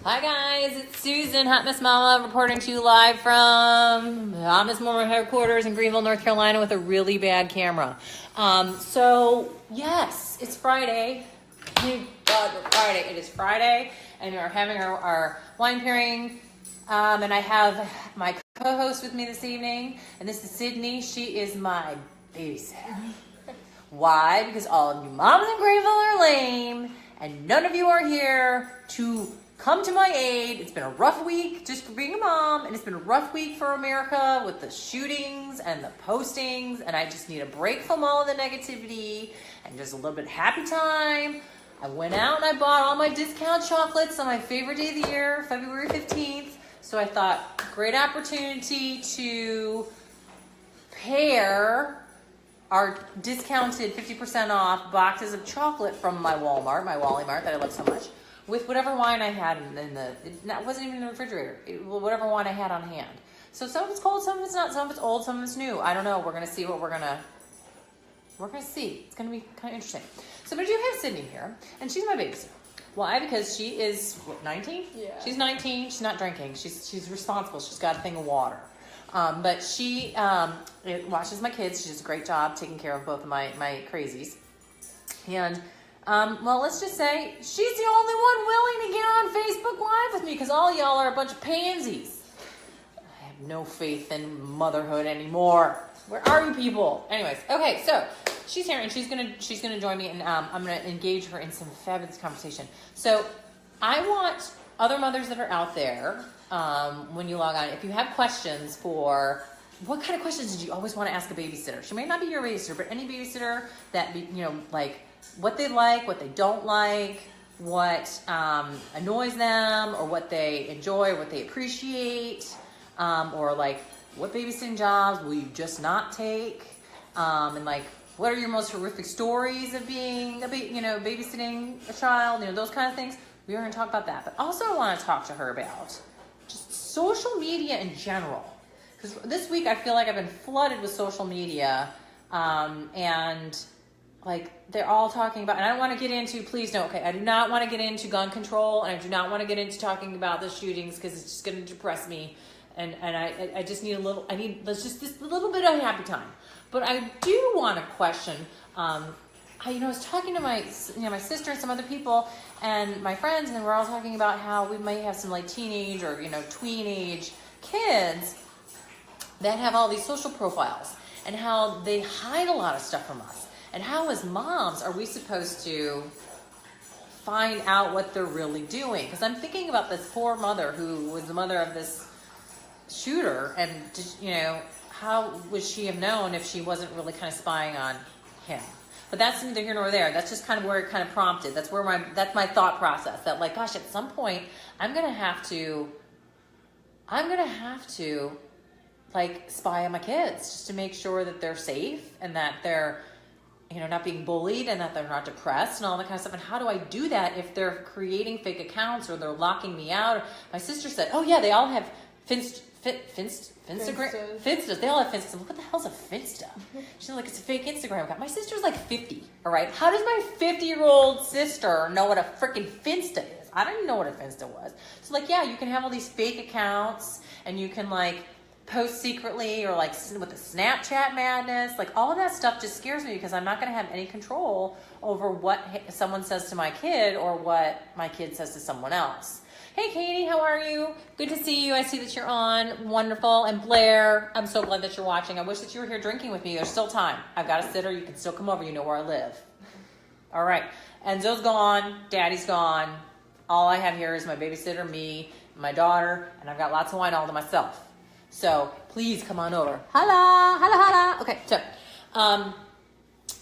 Hi guys, it's Susan, Hot Miss Mama, reporting to you live from Hot Miss Mama headquarters in Greenville, North Carolina with a really bad camera. So yes, it's Friday. Thank God we're Friday. It is Friday and we're having our wine pairing. And I have my co-host with me this evening, and this is Sydney. She is my babysitter. Why? Because all of you moms in Greenville are lame and none of you are here to come to my aid. It's been a rough week just for being a mom, and it's been a rough week for America with the shootings and the postings, and I just need a break from all of the negativity and just a little bit of happy time. I went out and I bought all my discount chocolates on my favorite day of the year, February 15th. So I thought, great opportunity to pair our discounted 50% off boxes of chocolate from my Walmart that I love so much, with whatever wine I had it wasn't even in the refrigerator, whatever wine I had on hand. So some of it's cold, some of it's not, some of it's old, some of it's new. I don't know. We're going to see what we're going to see. It's going to be kind of interesting. So, but I do have Sydney here, and she's my babysitter. Why? Because she is, 19? Yeah. She's 19. She's not drinking. She's responsible. She's got a thing of water. But she watches my kids. She does a great job taking care of both of my crazies. And well, let's just say she's the only one willing to get on Facebook Live with me because all y'all are a bunch of pansies. I have no faith in motherhood anymore. Where are you people? Anyways, okay, so she's here and she's gonna join me, and I'm gonna engage her in some fabulous conversation. So I want other mothers that are out there, when you log on, if you have questions for what kind of questions did you always want to ask a babysitter? She may not be your babysitter, but any babysitter that like what they like, what they don't like, what annoys them, or what they enjoy, what they appreciate, or like what babysitting jobs will you just not take, and like what are your most horrific stories of being babysitting a child, those kind of things. We're going to talk about that, but also I want to talk to her about just social media in general, because this week I feel like I've been flooded with social media, and like they're all talking about, and I don't want to get into, please don't, okay, I do not want to get into gun control, and I do not want to get into talking about the shootings because it's just going to depress me, and I just need just this little bit of happy time. But I do want to question, I was talking to my sister and some other people and my friends, and we're all talking about how we might have some like teenage or tween age kids that have all these social profiles, and how they hide a lot of stuff from us, and how as moms are we supposed to find out what they're really doing. Because I'm thinking about this poor mother who was the mother of this shooter, and how would she have known if she wasn't really kind of spying on him? But that's neither here nor there. That's just kind of where it kind of prompted. That's my thought process. That like, gosh, at some point I'm gonna have to like spy on my kids just to make sure that they're safe and that they're not being bullied and that they're not depressed and all that kind of stuff. And how do I do that if they're creating fake accounts or they're locking me out? My sister said, oh yeah, they all have Finstas. They all have Finstas. What the hell's a Finsta? She's like, it's a fake Instagram account. My sister's like 50, all right? How does my 50-year-old sister know what a freaking Finsta is? I didn't know what a Finsta was. So like, yeah, you can have all these fake accounts, and you can like post secretly, or like with the Snapchat madness. Like all of that stuff just scares me because I'm not going to have any control over what someone says to my kid or what my kid says to someone else. Hey, Katie, how are you? Good to see you. I see that you're on. Wonderful. And Blair, I'm so glad that you're watching. I wish that you were here drinking with me. There's still time. I've got a sitter. You can still come over. You know where I live. All right. Enzo's gone. Daddy's gone. All I have here is my babysitter, me, my daughter, and I've got lots of wine all to myself. So please come on over. Holla, holla, holla. Okay, so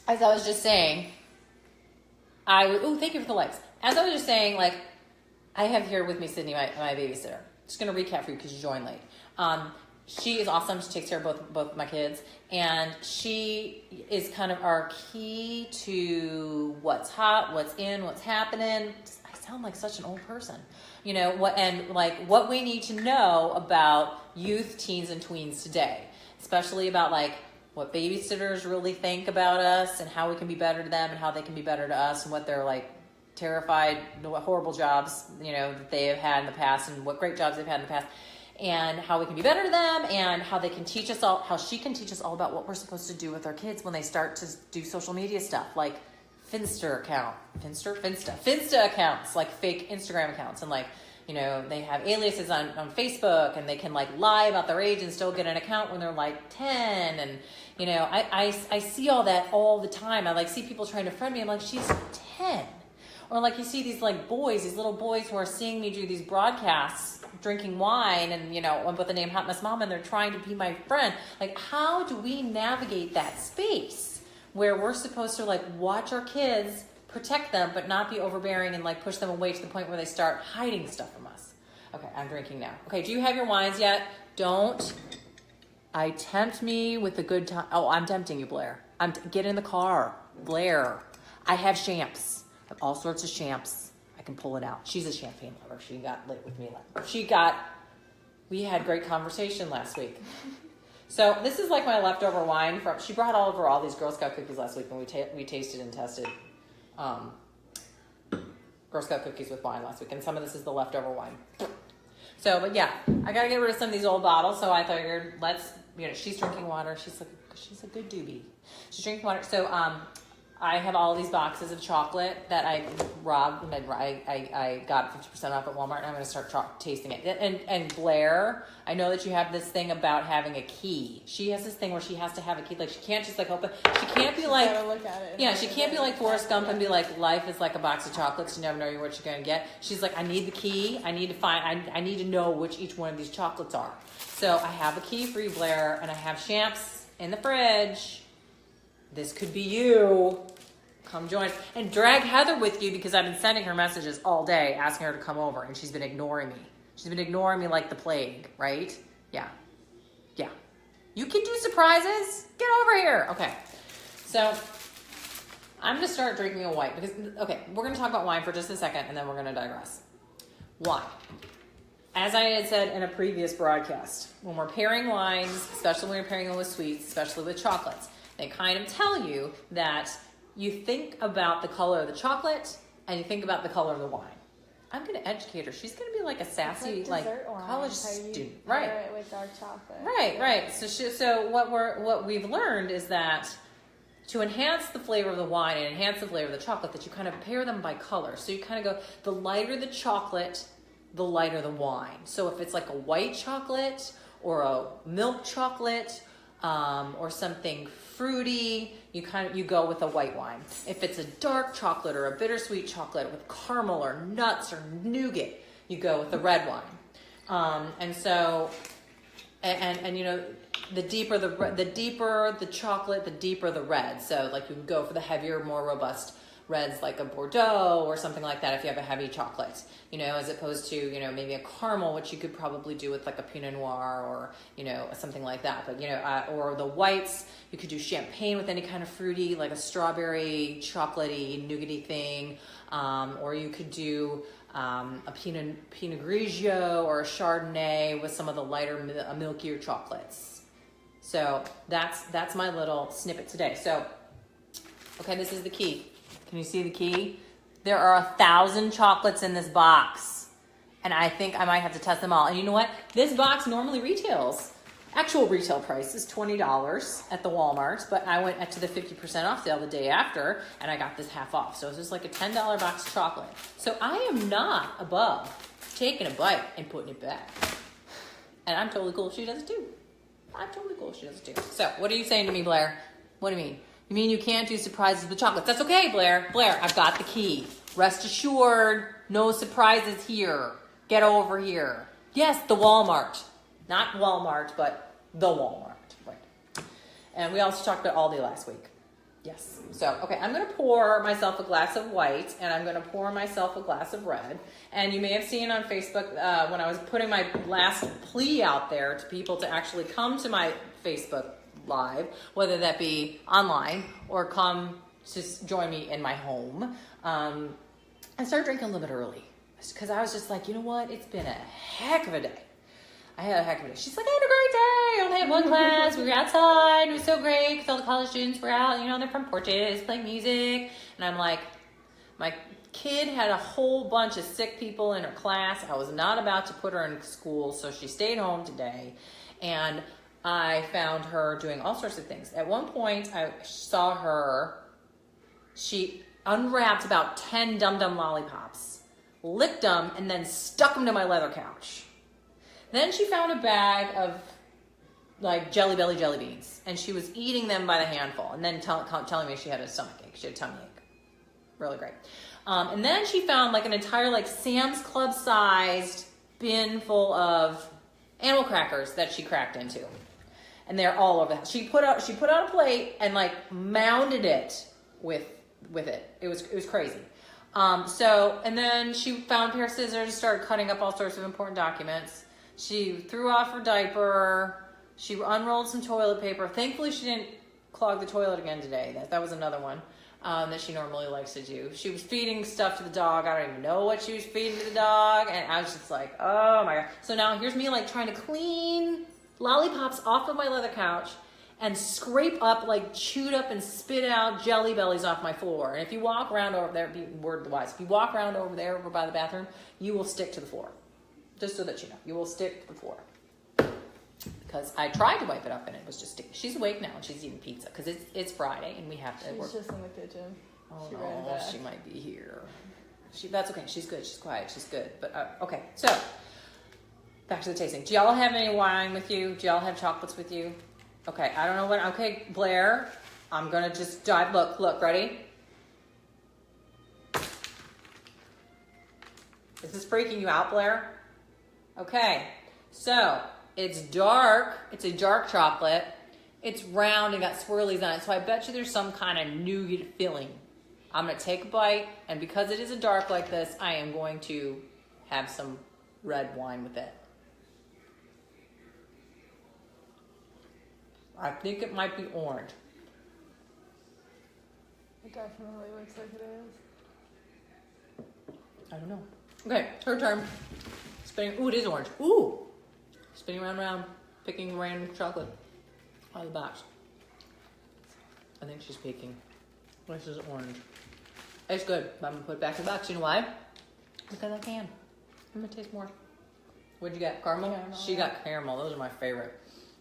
as I was just saying, thank you for the likes. As I was just saying, like, I have here with me Sydney, my babysitter. Just going to recap for you because you joined late. She is awesome. She takes care of both my kids. And she is kind of our key to what's hot, what's in, what's happening. I sound like such an old person. What we need to know about youth, teens, and tweens today. Especially about like what babysitters really think about us and how we can be better to them and how they can be better to us and what they're like terrified, what horrible jobs, that they have had in the past and what great jobs they've had in the past, and how we can be better to them, and how they can teach us all, how she can teach us all about what we're supposed to do with our kids when they start to do social media stuff, like Finsta accounts, like fake Instagram accounts, and they have aliases on Facebook, and they can lie about their age and still get an account when they're 10. And, I see all that all the time. I see people trying to friend me. I'm like, she's 10. Or you see these boys, these little boys who are seeing me do these broadcasts, drinking wine and, with the name Hot Mess Mom, and they're trying to be my friend. How do we navigate that space where we're supposed to watch our kids, protect them, but not be overbearing and push them away to the point where they start hiding stuff from us? Okay, I'm drinking now. Okay, do you have your wines yet? Don't tempt me with a good time. Oh, I'm tempting you, Blair. Get in the car, Blair. I have champs. I have all sorts of champs. I can pull it out. She's a champagne lover. She got lit with me. We had great conversation last week. So this is my leftover wine from. She brought over all these Girl Scout cookies last week, and we tasted and tested Girl Scout cookies with wine last week, and some of this is the leftover wine. So, but yeah, I gotta get rid of some of these old bottles. So I figured, she's drinking water. She's a good doobie. She's drinking water. So I have all these boxes of chocolate that I robbed. I got 50% off at Walmart, and I'm going to start tasting it. And Blair, I know that you have this thing about having a key. She has this thing where she has to have a key. She can't just open. She can't be look at it. Yeah, she can't be like Forrest Gump and be like, life is like a box of chocolates. You never know what you're going to get. She's like, I need the key. I need to know which each one of these chocolates are. So I have a key for you, Blair, and I have champs in the fridge. This could be you. Come join and drag Heather with you, because I've been sending her messages all day asking her to come over, and she's been ignoring me. She's been ignoring me like the plague, right? Yeah. You can do surprises. Get over here. Okay. So I'm going to start drinking a white because, we're going to talk about wine for just a second, and then we're going to digress. Wine. As I had said in a previous broadcast, when we're pairing wines, especially when we're pairing them with sweets, especially with chocolates, they kind of tell you that you think about the color of the chocolate and you think about the color of the wine. I'm going to educate her. She's going to be like a sassy, college student, right? It with dark chocolate. Right. So what we've learned is that to enhance the flavor of the wine and enhance the flavor of the chocolate, that you kind of pair them by color. So you kind of go, the lighter the chocolate, the lighter the wine. So if it's like a white chocolate or a milk chocolate, or something fruity, you go with a white wine. If it's a dark chocolate or a bittersweet chocolate with caramel or nuts or nougat, you go with the red wine. The deeper the chocolate, the deeper the red. So you would go for the heavier, more robust reds, like a Bordeaux or something like that if you have a heavy chocolate, as opposed to, maybe a caramel, which you could probably do with like a Pinot Noir or, something like that. But, or the whites, you could do champagne with any kind of fruity, like a strawberry, chocolatey, nougaty thing. Or you could do a Pinot Grigio or a Chardonnay with some of the lighter, milkier chocolates. So that's my little snippet today. So, okay, this is the key. Can you see the key? There are 1,000 chocolates in this box, and I think I might have to test them all. And you know what? This box normally retails. Actual retail price is $20 at the Walmart, but I went to the 50% off sale the day after, and I got this half off. So it's just like a $10 box of chocolate. So I am not above taking a bite and putting it back. And I'm totally cool if she does it too. So what are you saying to me, Blair? What do you mean? You mean you can't do surprises with chocolates? That's okay, Blair. Blair, I've got the key. Rest assured, no surprises here. Get over here. Yes, the Walmart. Not Walmart, but the Walmart. Right. And we also talked about Aldi last week. Yes. So, okay, I'm going to pour myself a glass of white, and I'm going to pour myself a glass of red. And you may have seen on Facebook when I was putting my last plea out there to people to actually come to my Facebook Live, whether that be online or come to join me in my home. I started drinking a little bit early because I was just like, you know what? It's been a heck of a day. I had a heck of a day. She's like, I had a great day. I only had one class. We were outside. It was so great because all the college students were out, on their front porches playing music. And I'm like, my kid had a whole bunch of sick people in her class. I was not about to put her in school, so she stayed home today. And I found her doing all sorts of things. At one point, I saw her, she unwrapped about 10 Dum Dum lollipops, licked them, and then stuck them to my leather couch. Then she found a bag of like Jelly Belly jelly beans, and she was eating them by the handful, and then telling me she had a stomachache. She had a tummy ache. Really great. And then she found like an entire like Sam's Club sized bin full of animal crackers that she cracked into, and they're all over the house. She put out a plate and like mounded it with it. It was crazy. And then she found a pair of scissors, started cutting up all sorts of important documents. She threw off her diaper. She unrolled some toilet paper. Thankfully, she didn't clog the toilet again today. That was another one that she normally likes to do. She was feeding stuff to the dog. I don't even know what she was feeding to the dog. And I was just like, oh my God. So now here's me like trying to clean lollipops off of my leather couch and scrape up, like chewed up and spit out Jelly Bellies off my floor. And if you walk around over there, be word wise, if you walk around over there over by the bathroom, you will stick to the floor. Just so that you know, you will stick to the floor. Because I tried to wipe it up and it was just sticky. She's awake now and she's eating pizza because it's Friday and we have to work. She's just in the kitchen. Oh no, she might be here. That's okay. She's good. She's quiet. She's good. But okay, so back to the tasting. Do y'all have any wine with you? Do y'all have chocolates with you? Okay, I don't know what. Okay, Blair, I'm gonna just dive. Look, ready? Is this freaking you out, Blair? Okay, so it's dark. It's a dark chocolate. It's round and got swirlies on it. So I bet you there's some kind of nougat filling. I'm going to take a bite. And because it is a dark like this, I am going to have some red wine with it. I think it might be orange. It definitely looks like it is. I don't know. Okay, her turn. Spinning. Ooh, it is orange. Ooh. Spinning around, picking random chocolate out of the box. I think she's peeking. This is orange. It's good, but I'm gonna put it back in the box. You know why? Because I can. I'm gonna taste more. What'd you get? Caramel? Caramel, She yeah. got caramel. Those are my favorite.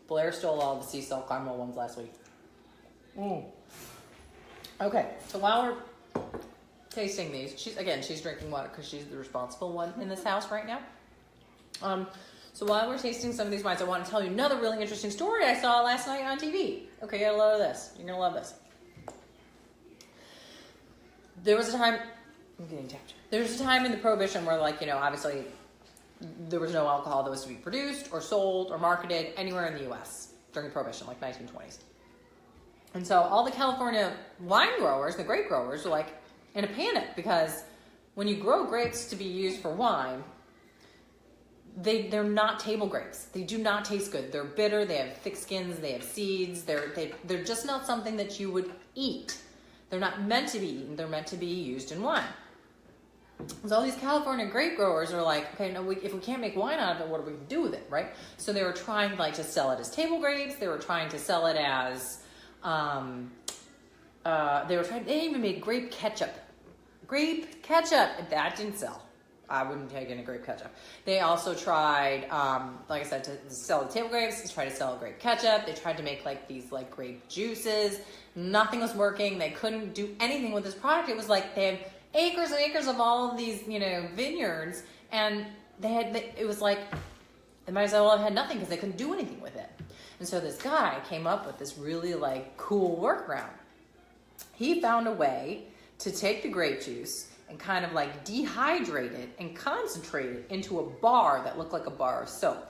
Blair stole all the sea salt caramel ones last week. Okay, so while we're tasting these, she's drinking water because she's the responsible one in this house right now. So while we're tasting some of these wines, I want to tell you another really interesting story I saw last night on TV. Okay, you're gonna love this. You're gonna love this. There was a time, I'm getting tapped. There was a time in the Prohibition where, like, you know, obviously there was no alcohol that was to be produced or sold or marketed anywhere in the U.S. during the Prohibition, like 1920s. And so all the California wine growers, the grape growers, were like in a panic because when you grow grapes to be used for wine, they're not table grapes. They do not taste good. They're bitter. They have thick skins. They have seeds. They're just not something that you would eat. They're not meant to be eaten. They're meant to be used in wine. So all these California grape growers are like, okay, no, if we can't make wine out of it, what are we going to do with it, right? So they were trying like to sell it as table grapes. They were trying to sell it as, they even made grape ketchup. Grape ketchup. That didn't sell. I wouldn't take any grape ketchup. They also tried, like I said, to sell the table grapes. They tried to sell grape ketchup. They tried to make like these like grape juices. Nothing was working. They couldn't do anything with this product. It was like they had acres and acres of all of these, you know, vineyards, and it was like they might as well have had nothing because they couldn't do anything with it. And so this guy came up with this really like cool workaround. He found a way to take the grape juice and kind of like dehydrate it and concentrate it into a bar that looked like a bar of soap.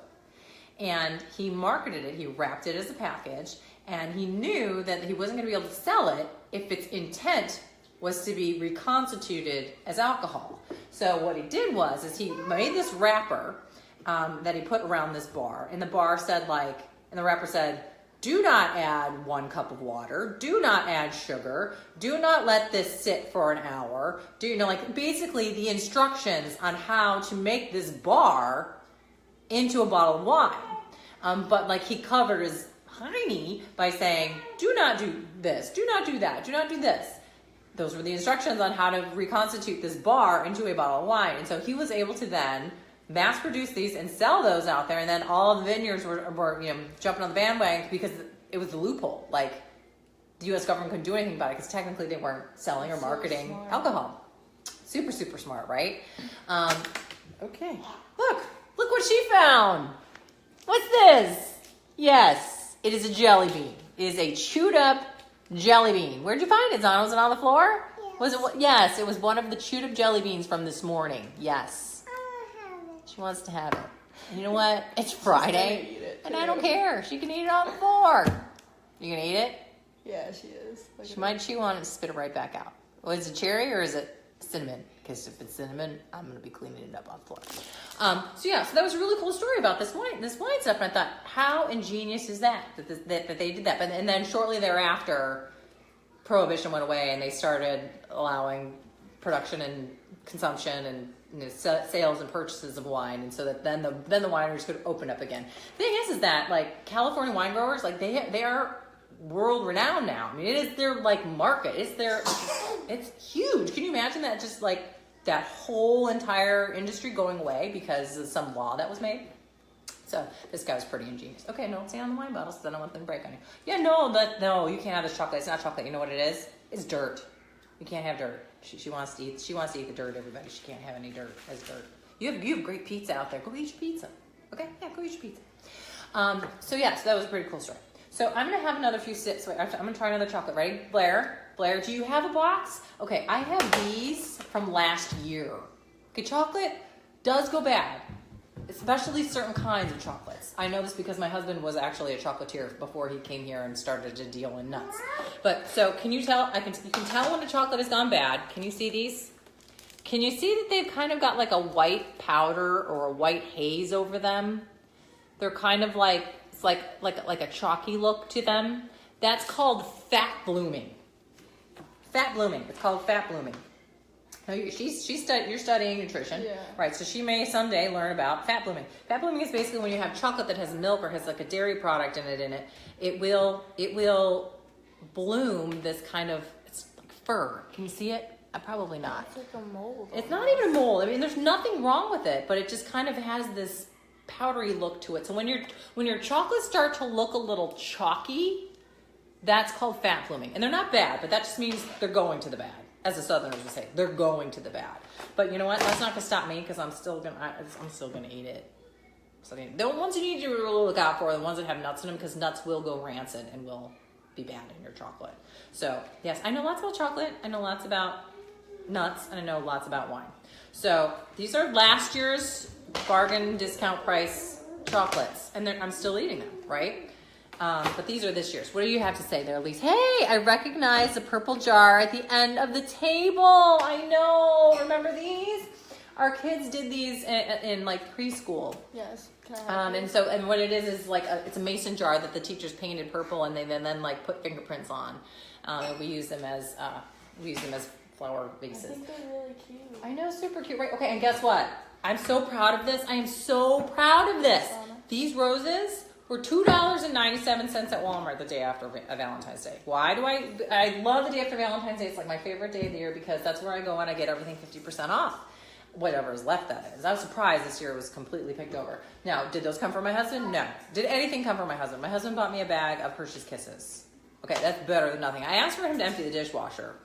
And he marketed it, he wrapped it as a package, and he knew that he wasn't gonna be able to sell it if its intent was to be reconstituted as alcohol. So what he did is he made this wrapper that he put around this bar, and the bar said like, and the wrapper said, do not add 1 cup of water. Do not add sugar. Do not let this sit for an hour. Like basically the instructions on how to make this bar into a bottle of wine. But like he covered his hiney by saying, do not do this. Do not do that. Do not do this. those were the instructions on how to reconstitute this bar into a bottle of wine. And so he was able to then mass produce these and sell those out there. And then all of the vineyards were jumping on the bandwagon because it was the loophole. Like, the U.S. government couldn't do anything about it because technically they weren't selling or marketing alcohol. Super, super smart, right? Okay. Look what she found. What's this? Yes, it is a jelly bean. It is a chewed up jelly bean. Where'd you find it, Zana? Was it on the floor? Yes. Was it? Yes, it was one of the chewed up jelly beans from this morning. Yes. I want to have it. She wants to have it. And you know what? It's Friday, eat it, and too. I don't care. She can eat it on the floor. You gonna eat it? Yeah, she is. Look She at might chew on it and spit it right back out. Well, is it cherry or is it cinnamon? Because if it's cinnamon, I'm going to be cleaning it up on the floor. So that was a really cool story about this wine stuff. And I thought, how ingenious is that they did that? And then shortly thereafter, Prohibition went away and they started allowing production and consumption and sales and purchases of wine. And so that then the wineries could open up again. The thing is that like California wine growers, like they are world renowned now. I mean, it is their like market. It's huge. Can you imagine that? Just like that whole entire industry going away because of some law that was made. So this guy was pretty ingenious. Okay, no, stay on the wine bottles because I don't want them to break on you. Yeah, no, you can't have this chocolate. It's not chocolate. You know what it is? It's dirt. You can't have dirt. She wants to eat. She wants to eat the dirt. Everybody. She can't have any dirt as dirt. You have great pizza out there. Go eat your pizza. Okay, yeah, go eat your pizza. So that was a pretty cool story. So I'm going to have another few sips. Wait, I'm going to try another chocolate. Ready? Blair, do you have a box? Okay, I have these from last year. Okay, chocolate does go bad, especially certain kinds of chocolates. I know this because my husband was actually a chocolatier before he came here and started to deal in nuts. But so can you tell? You can tell when a chocolate has gone bad. Can you see these? Can you see that they've kind of got like a white powder or a white haze over them? They're kind of like, it's like a chalky look to them. That's called fat blooming. Fat blooming. It's called fat blooming. Now you're studying nutrition, Yeah. right? So she may someday learn about fat blooming. Fat blooming is basically when you have chocolate that has milk or has like a dairy product in it. It will bloom this kind of, it's like fur. Can you see it? Probably not. It's like a mold. It's not even a mold. I mean, there's nothing wrong with it, but it just kind of has this powdery look to it. So when your chocolates start to look a little chalky, that's called fat blooming. And they're not bad, but that just means they're going to the bad. As the Southerners would say, they're going to the bad. But you know what? That's not gonna stop me because I'm still gonna eat it. So the ones you need to really look out for are the ones that have nuts in them because nuts will go rancid and will be bad in your chocolate. So yes, I know lots about chocolate. I know lots about nuts, and I know lots about wine. So these are last year's bargain discount price chocolates, and I'm still eating them, right? But these are this year's. What do you have to say there, Elise? Hey, I recognize the purple jar at the end of the table. I know. Remember these? Our kids did these in like preschool. Yes. Can I have these? And what it is like it's a mason jar that the teachers painted purple, and they then like put fingerprints on. And we use them as flower I vases. think they're really cute. I know, super cute, right? Okay, and guess what? I'm so proud of this. I am so proud of this. These roses were $2.97 at Walmart the day after Valentine's Day. Why do I love the day after Valentine's Day. It's like my favorite day of the year because that's where I go and I get everything 50% off. Whatever is left, that is. I was surprised this year it was completely picked over. Now, did those come from my husband? No. Did anything come from my husband? My husband bought me a bag of Hershey's Kisses. Okay, that's better than nothing. I asked for him to empty the dishwasher.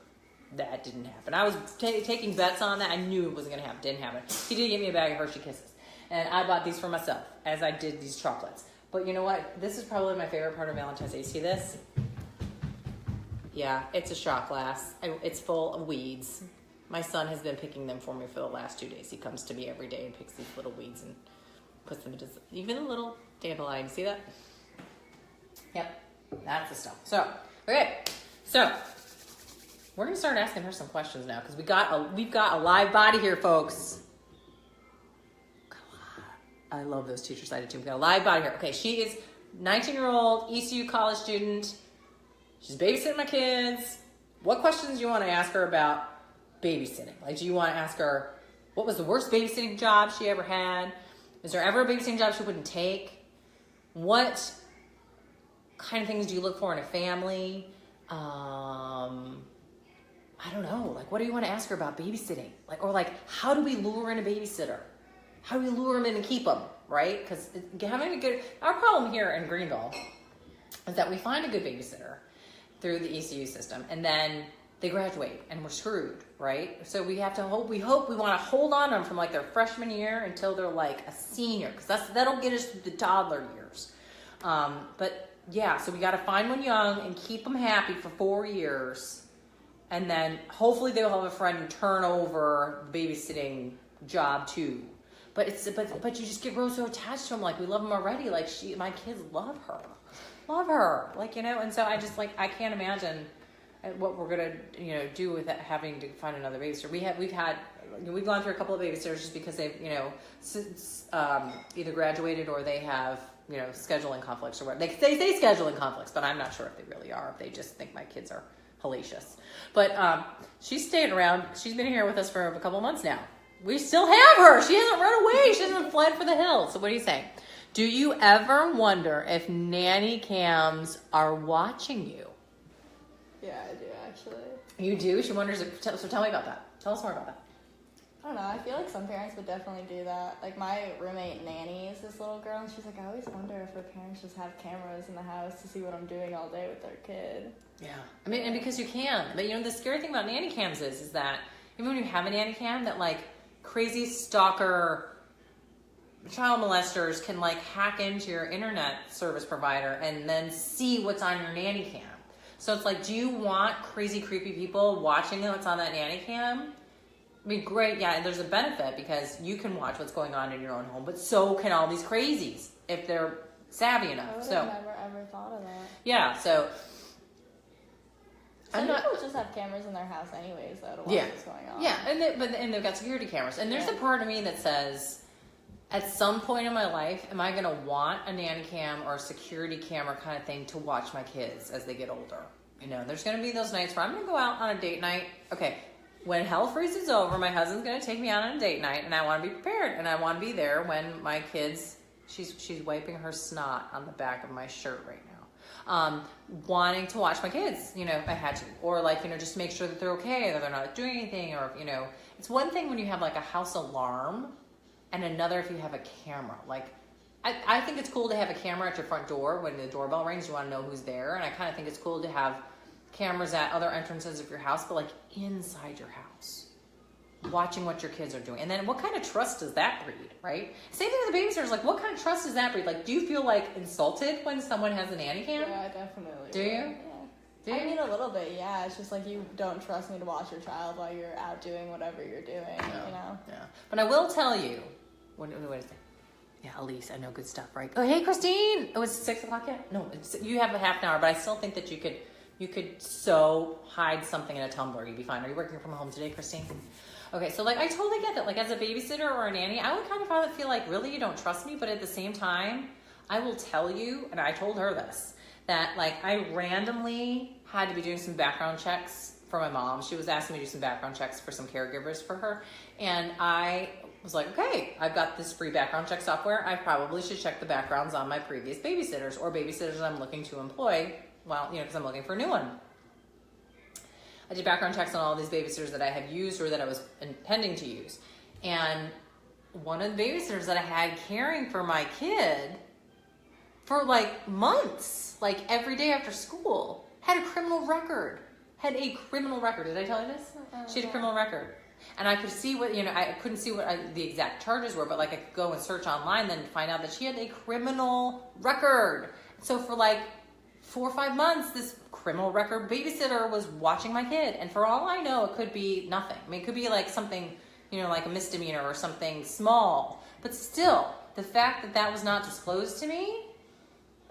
That didn't happen. I was taking bets on that. I knew it wasn't going to happen. Didn't happen. He did give me a bag of Hershey Kisses. And I bought these for myself, as I did these chocolates. But you know what? This is probably my favorite part of Valentine's Day. You see this? Yeah, it's a shot glass. It's full of weeds. My son has been picking them for me for the last 2 days. He comes to me every day and picks these little weeds and puts them into even a little dandelion. See that? Yep, that's the stuff. So, okay. So, we're going to start asking her some questions now because we've got a live body here, folks. I love those teachers. I do too. We've got a live body here. Okay, she is 19-year-old ECU college student. She's babysitting my kids. What questions do you want to ask her about babysitting? Like, do you want to ask her what was the worst babysitting job she ever had? Is there ever a babysitting job she wouldn't take? What kind of things do you look for in a family? I don't know, like, what do you want to ask her about babysitting? Like, or like, how do we lure in a babysitter? How do we lure them in and keep them, right? Because having a good, our problem here in Greenville is that we find a good babysitter through the ECU system, and then they graduate and we're screwed, right? So we have to hope, we want to hold on to them from like their freshman year until they're like a senior, because that'll get us through the toddler years. But yeah, so we got to find one young and keep them happy for 4 years, and then hopefully they'll have a friend and turn over the babysitting job too. But you just get so attached to them, like we love them already. Like my kids love her, like, you know. And so I just like, I can't imagine what we're gonna, you know, do with having to find another babysitter. We've gone through a couple of babysitters just because they've, you know, either graduated or they have, you know, scheduling conflicts or what. They say scheduling conflicts, but I'm not sure if they really are. If they just think my kids are hellacious. But she's staying around. She's been here with us for a couple of months now. We still have her. She hasn't run away. She hasn't fled for the hills. So what do you say? Do you ever wonder if nanny cams are watching you? Yeah, I do, actually. You do? She wonders. So tell me about that. Tell us more about that. I don't know. I feel like some parents would definitely do that. Like, my roommate, Nanny, is this little girl, and she's like, I always wonder if her parents just have cameras in the house to see what I'm doing all day with their kid. Yeah. I mean, and because you can. But, you know, the scary thing about nanny cams is that even when you have a nanny cam, that, like, crazy stalker child molesters can, like, hack into your internet service provider and then see what's on your nanny cam. So it's like, do you want crazy, creepy people watching what's on that nanny cam? I mean, great, yeah, and there's a benefit because you can watch what's going on in your own home, but so can all these crazies if they're savvy enough. I would have never, ever thought of that. Yeah, so... Some people just have cameras in their house anyways, though, to watch what's going on. Yeah, and they've got security cameras. And there's a part of me that says, at some point in my life, am I going to want a nanny cam or a security camera kind of thing to watch my kids as they get older? You know, there's going to be those nights where I'm going to go out on a date night. Okay, when hell freezes over, my husband's going to take me out on a date night, and I want to be prepared, and I want to be there when my kids, she's wiping her snot on the back of my shirt right now. Wanting to watch my kids, you know, if I had to, or like, you know, just make sure that they're okay, that they're not doing anything, or, you know, it's one thing when you have like a house alarm, and another if you have a camera. Like, I think it's cool to have a camera at your front door when the doorbell rings, you want to know who's there, and I kind of think it's cool to have cameras at other entrances of your house, but like inside your house, watching what your kids are doing. And then what kind of trust does that breed, right? Same thing with the babysitters. Like, what kind of trust does that breed? Like, do you feel like insulted when someone has a nanny cam? Yeah, definitely. Do you? Yeah. Do you? I mean, a little bit, yeah. It's just like, you don't trust me to watch your child while you're out doing whatever you're doing, you know? Yeah. But I will tell you, what is it? Yeah, Elise, I know good stuff, right? Oh, hey, Christine. Oh, it's 6 o'clock yet? No, you have a half an hour, but I still think that you could so hide something in a tumbler. You'd be fine. Are you working from home today, Christine? Okay, so like, I totally get that. Like, as a babysitter or a nanny, I would kind of feel like, really, you don't trust me? But at the same time, I will tell you, and I told her this, that like, I randomly had to be doing some background checks for my mom. She was asking me to do some background checks for some caregivers for her. And I was like, okay, I've got this free background check software. I probably should check the backgrounds on my previous babysitters or babysitters I'm looking to employ. Well, you know, because I'm looking for a new one. I did background checks on all these babysitters that I have used or that I was intending to use. And one of the babysitters that I had caring for my kid for like months, like every day after school, had a criminal record. Did I tell you this? She had a criminal record. And I could see what, you know, I couldn't see what the exact charges were, but like I could go and search online then find out that she had a criminal record. So for like 4 or 5 months, this criminal record babysitter was watching my kid. And for all I know, it could be nothing. I mean, it could be like something, you know, like a misdemeanor or something small. But still, the fact that that was not disclosed to me,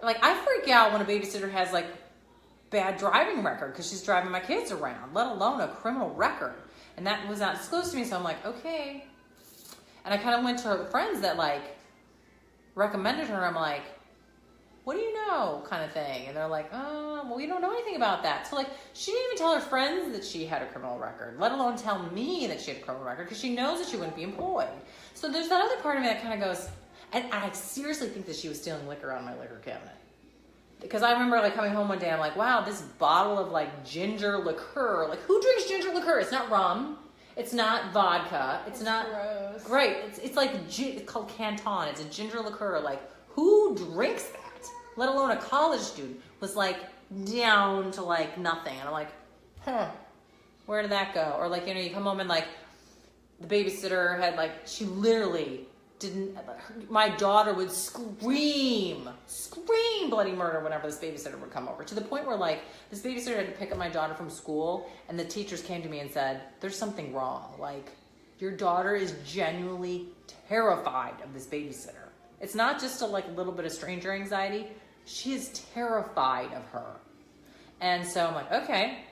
like, I freak out when a babysitter has like bad driving record because she's driving my kids around, let alone a criminal record. And that was not disclosed to me, so I'm like, okay. And I kind of went to her friends that like recommended her. I'm like, what do you know, kind of thing. And they're like, oh, well, we don't know anything about that. So like, she didn't even tell her friends that she had a criminal record, let alone tell me that she had a criminal record, because she knows that she wouldn't be employed. So there's that other part of me that kind of goes, and I seriously think that she was stealing liquor out of my liquor cabinet. because I remember like coming home one day, I'm like, wow, this bottle of like ginger liqueur. Like, who drinks ginger liqueur? It's not rum. It's not vodka. It's not gross. Right. It's like it's called Canton. It's a ginger liqueur. Like, who drinks that? Let alone a college student was like down to like nothing. And I'm like, where did that go? Or like, you come home and like the babysitter had like, she literally didn't, my daughter would scream bloody murder whenever this babysitter would come over, to the point where like this babysitter had to pick up my daughter from school, and the teachers came to me and said, there's something wrong. Like, your daughter is genuinely terrified of this babysitter. It's not just a like little bit of stranger anxiety. She is terrified of her. And so I'm like, okay.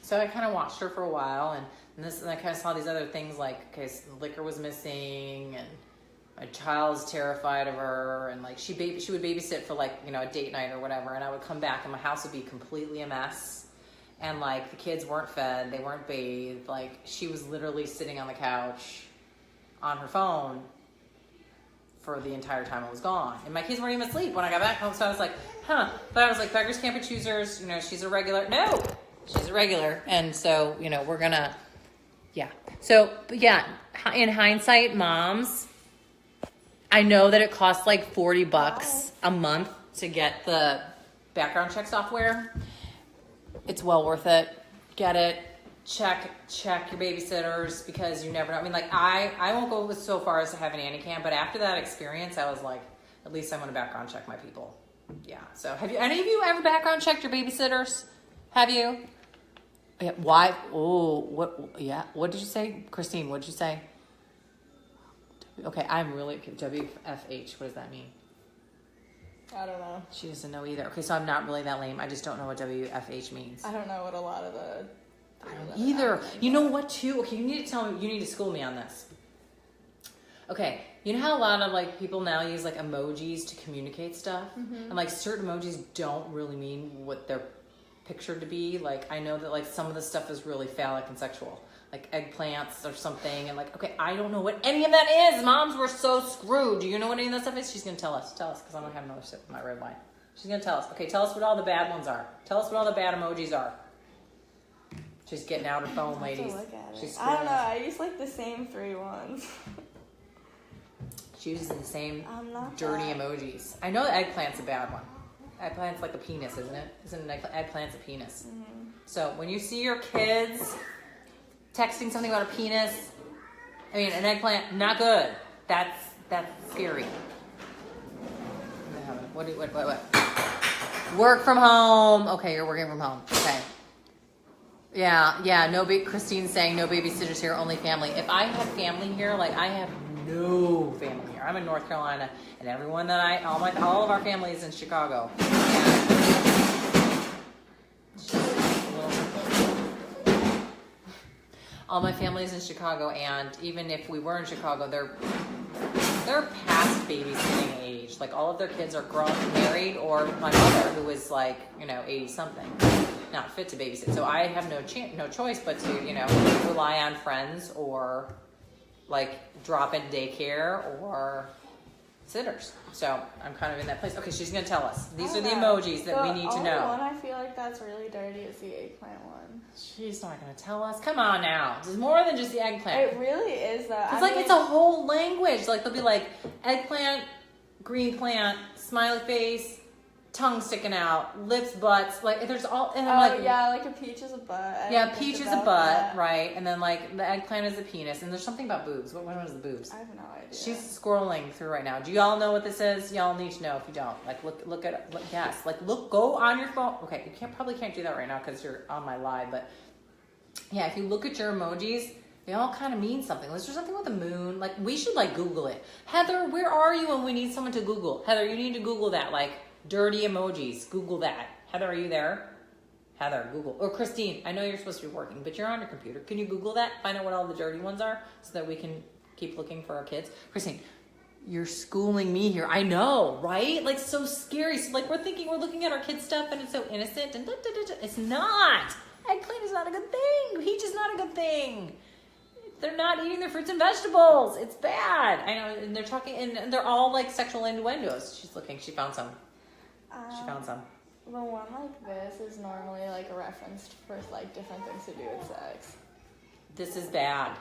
So I kind of watched her for a while, and I kind of saw these other things like, okay, so the liquor was missing, and my child's terrified of her, and like she would babysit for like, a date night or whatever, and I would come back and my house would be completely a mess, and like the kids weren't fed, they weren't bathed, like she was literally sitting on the couch on her phone for the entire time I was gone, and my kids weren't even asleep when I got back home. So I was like, but I was like, beggars can't be choosers, she's a regular. No, she's a regular. And so we're gonna, so, but yeah, in hindsight, moms, I know that it costs like $40 a month to get the background check software. It's well worth it. Get it. Check your babysitters, because you never know. I mean, like I won't go so far as to have a Nanny Cam, but after that experience, I was like, at least I'm going to background check my people. Yeah. So have any of you ever background checked your babysitters? Have you? Yeah, why? Oh, what? Yeah. What did you say, Christine? What did you say? Okay, I'm really WFH. What does that mean? I don't know. She doesn't know either. Okay, so I'm not really that lame. I just don't know what WFH means. I don't know what a lot of the. I don't either. You know what, too? Okay, you need to tell me. You need to school me on this. Okay, you know how a lot of like people now use like emojis to communicate stuff, and like certain emojis don't really mean what they're pictured to be. Like I know that like some of the stuff is really phallic and sexual, like eggplants or something, and like, okay, I don't know what any of that is. Moms, we're so screwed. Do you know what any of that stuff is? She's gonna tell us, because I don't have another sip of my red wine. She's gonna tell us. Okay, tell us what all the bad ones are. Tell us what all the bad emojis are. She's getting out her phone, ladies. She's I don't know. I use like the same 3 ones. She uses the same dirty emojis. I know that eggplant's a bad one. Eggplant's like a penis, isn't it? Isn't an eggplant's a penis? Mm-hmm. So when you see your kids texting something about a penis, I mean an eggplant, not good. That's scary. What? Work from home. Okay, you're working from home. Okay. Yeah. Christine's saying no babysitters here, only family. If I have family here, like I have no family here. I'm in North Carolina, and everyone that all of our family is in Chicago. All my family is in Chicago, and even if we were in Chicago, they're past babysitting age. Like all of their kids are grown, married, or my mother, who is like 80 something, not fit to babysit. So I have no choice but to rely on friends or like drop in daycare or sitters. So I'm kind of in that place. Okay, she's gonna tell us. These are the emojis that we need to know. The only one I feel like that's really dirty is the eggplant one. She's not gonna tell us. Come on now. There's more than just the eggplant. It really is though. It's a whole language. Like they'll be like eggplant, green plant, smiley face, tongue sticking out, lips, butts. Like there's all. And I'm like a peach is a butt. Yeah, peach is a butt, right? And then like the eggplant is a penis, and there's something about boobs. What one was the boobs? I have no idea. She's scrolling through right now. Do y'all know what this is? Y'all need to know if you don't. Like look at it. Yes. Like go on your phone. Okay, you probably can't do that right now because you're on my live. But yeah, if you look at your emojis, they all kind of mean something. Is there something with the moon? Like we should like Google it. Heather, where are you when we need someone to Google? Heather, you need to Google that. Like dirty emojis. Google that. Heather, are you there? Heather, Google. Or Christine, I know you're supposed to be working, but you're on your computer. Can you Google that? Find out what all the dirty ones are so that we can keep looking for our kids. Christine, you're schooling me here. I know, right? Like so scary. So like we're looking at our kids' stuff and it's so innocent and it's not. Eggplant is not a good thing. Peach is not a good thing. They're not eating their fruits and vegetables. It's bad. I know, and they're talking, and they're all like sexual innuendos. She's looking. She found some. She found some. The one like this is normally like a reference for like different things to do with sex. This is bad.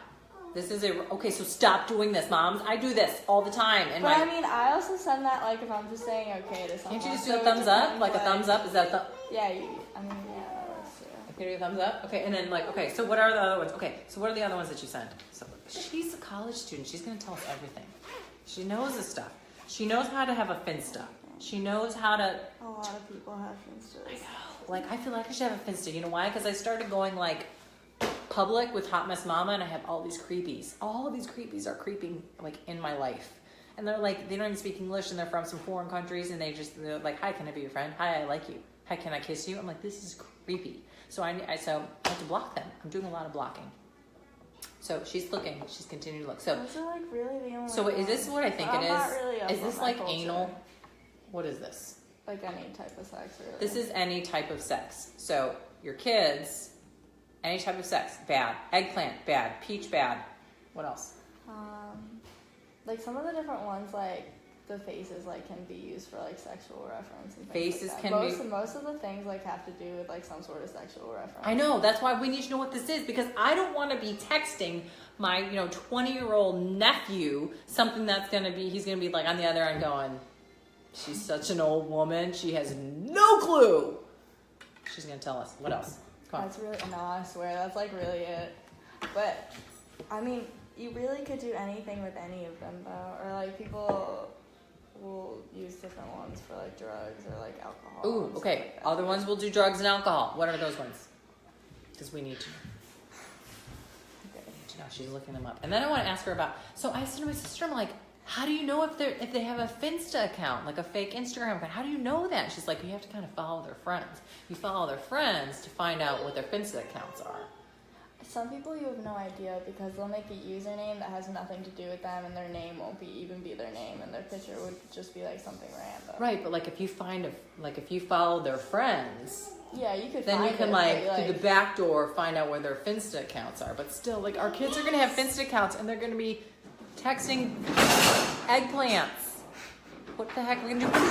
This is okay, so stop doing this, moms. I do this all the time. And but I mean, I also send that like if I'm just saying okay to someone. Can't you just do a thumbs up? Like a thumbs up? Is that the... Yeah, that works too. Okay, do a thumbs up? Okay, and then like, okay, so what are the other ones? Okay, so what are the other ones that you sent? So she's a college student. She's going to tell us everything. She knows this stuff. She knows how to have a Finsta. She knows how to... A lot of people have Finstas. I know. Like, I feel like I should have a Finsta. You know why? Because I started going like public with Hot Mess Mama, and I have all these creepies. All of these creepies are creeping like in my life, and they're like, they don't even speak English, and they're from some foreign countries, and they're like, hi, can I be your friend? Hi, I like you. Hi, can I kiss you? I'm like, this is creepy. So I have to block them. I'm doing a lot of blocking. So she's looking. She's continuing to look. So those are like really the only. So is this what I think it is? Not really is this like anal? What is this? Like any type of sex, really. This is any type of sex. So your kids. Any type of sex, bad. Eggplant, bad. Peach, bad. What else? Like some of the different ones, like the faces, like can be used for like sexual reference. And Faces like can be. Most of the things like have to do with like some sort of sexual reference. I know. That's why we need to know what this is, because I don't want to be texting my 20-year-old nephew something that's gonna be. He's gonna be like on the other end going, "She's such an old woman. She has no clue." She's gonna tell us. What else? That's really, no, I swear, that's like really it. But, I mean, you really could do anything with any of them though. Or like people will use different ones for like drugs or like alcohol. Ooh, okay. Like other ones will do drugs and alcohol. What are those ones? Because we need to know. Okay. We need to know. She's looking them up. And then I want to ask her about, so I said to my sister, I'm like, how do you know if they have a Finsta account, like a fake Instagram account? How do you know that? She's like, you have to kind of follow their friends. You follow their friends to find out what their Finsta accounts are. Some people you have no idea because they'll make a username that has nothing to do with them, and their name won't even be their name, and their picture would just be like something random. Right, but like if you follow their friends, yeah, you could. Then you can through the back door find out where their Finsta accounts are. But still, like our kids are gonna have Finsta accounts, and they're gonna be texting eggplants. What the heck are we gonna do?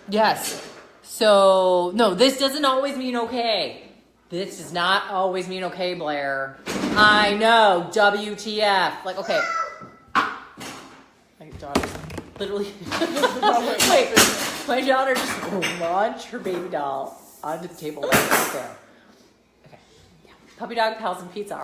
Yes. So no, this doesn't always mean okay. This does not always mean okay, Blair. I know. WTF. Like, okay. My daughter literally. Wait, my daughter just launched her baby doll onto the table right there. Okay. Yeah. Puppy dog pals and pizza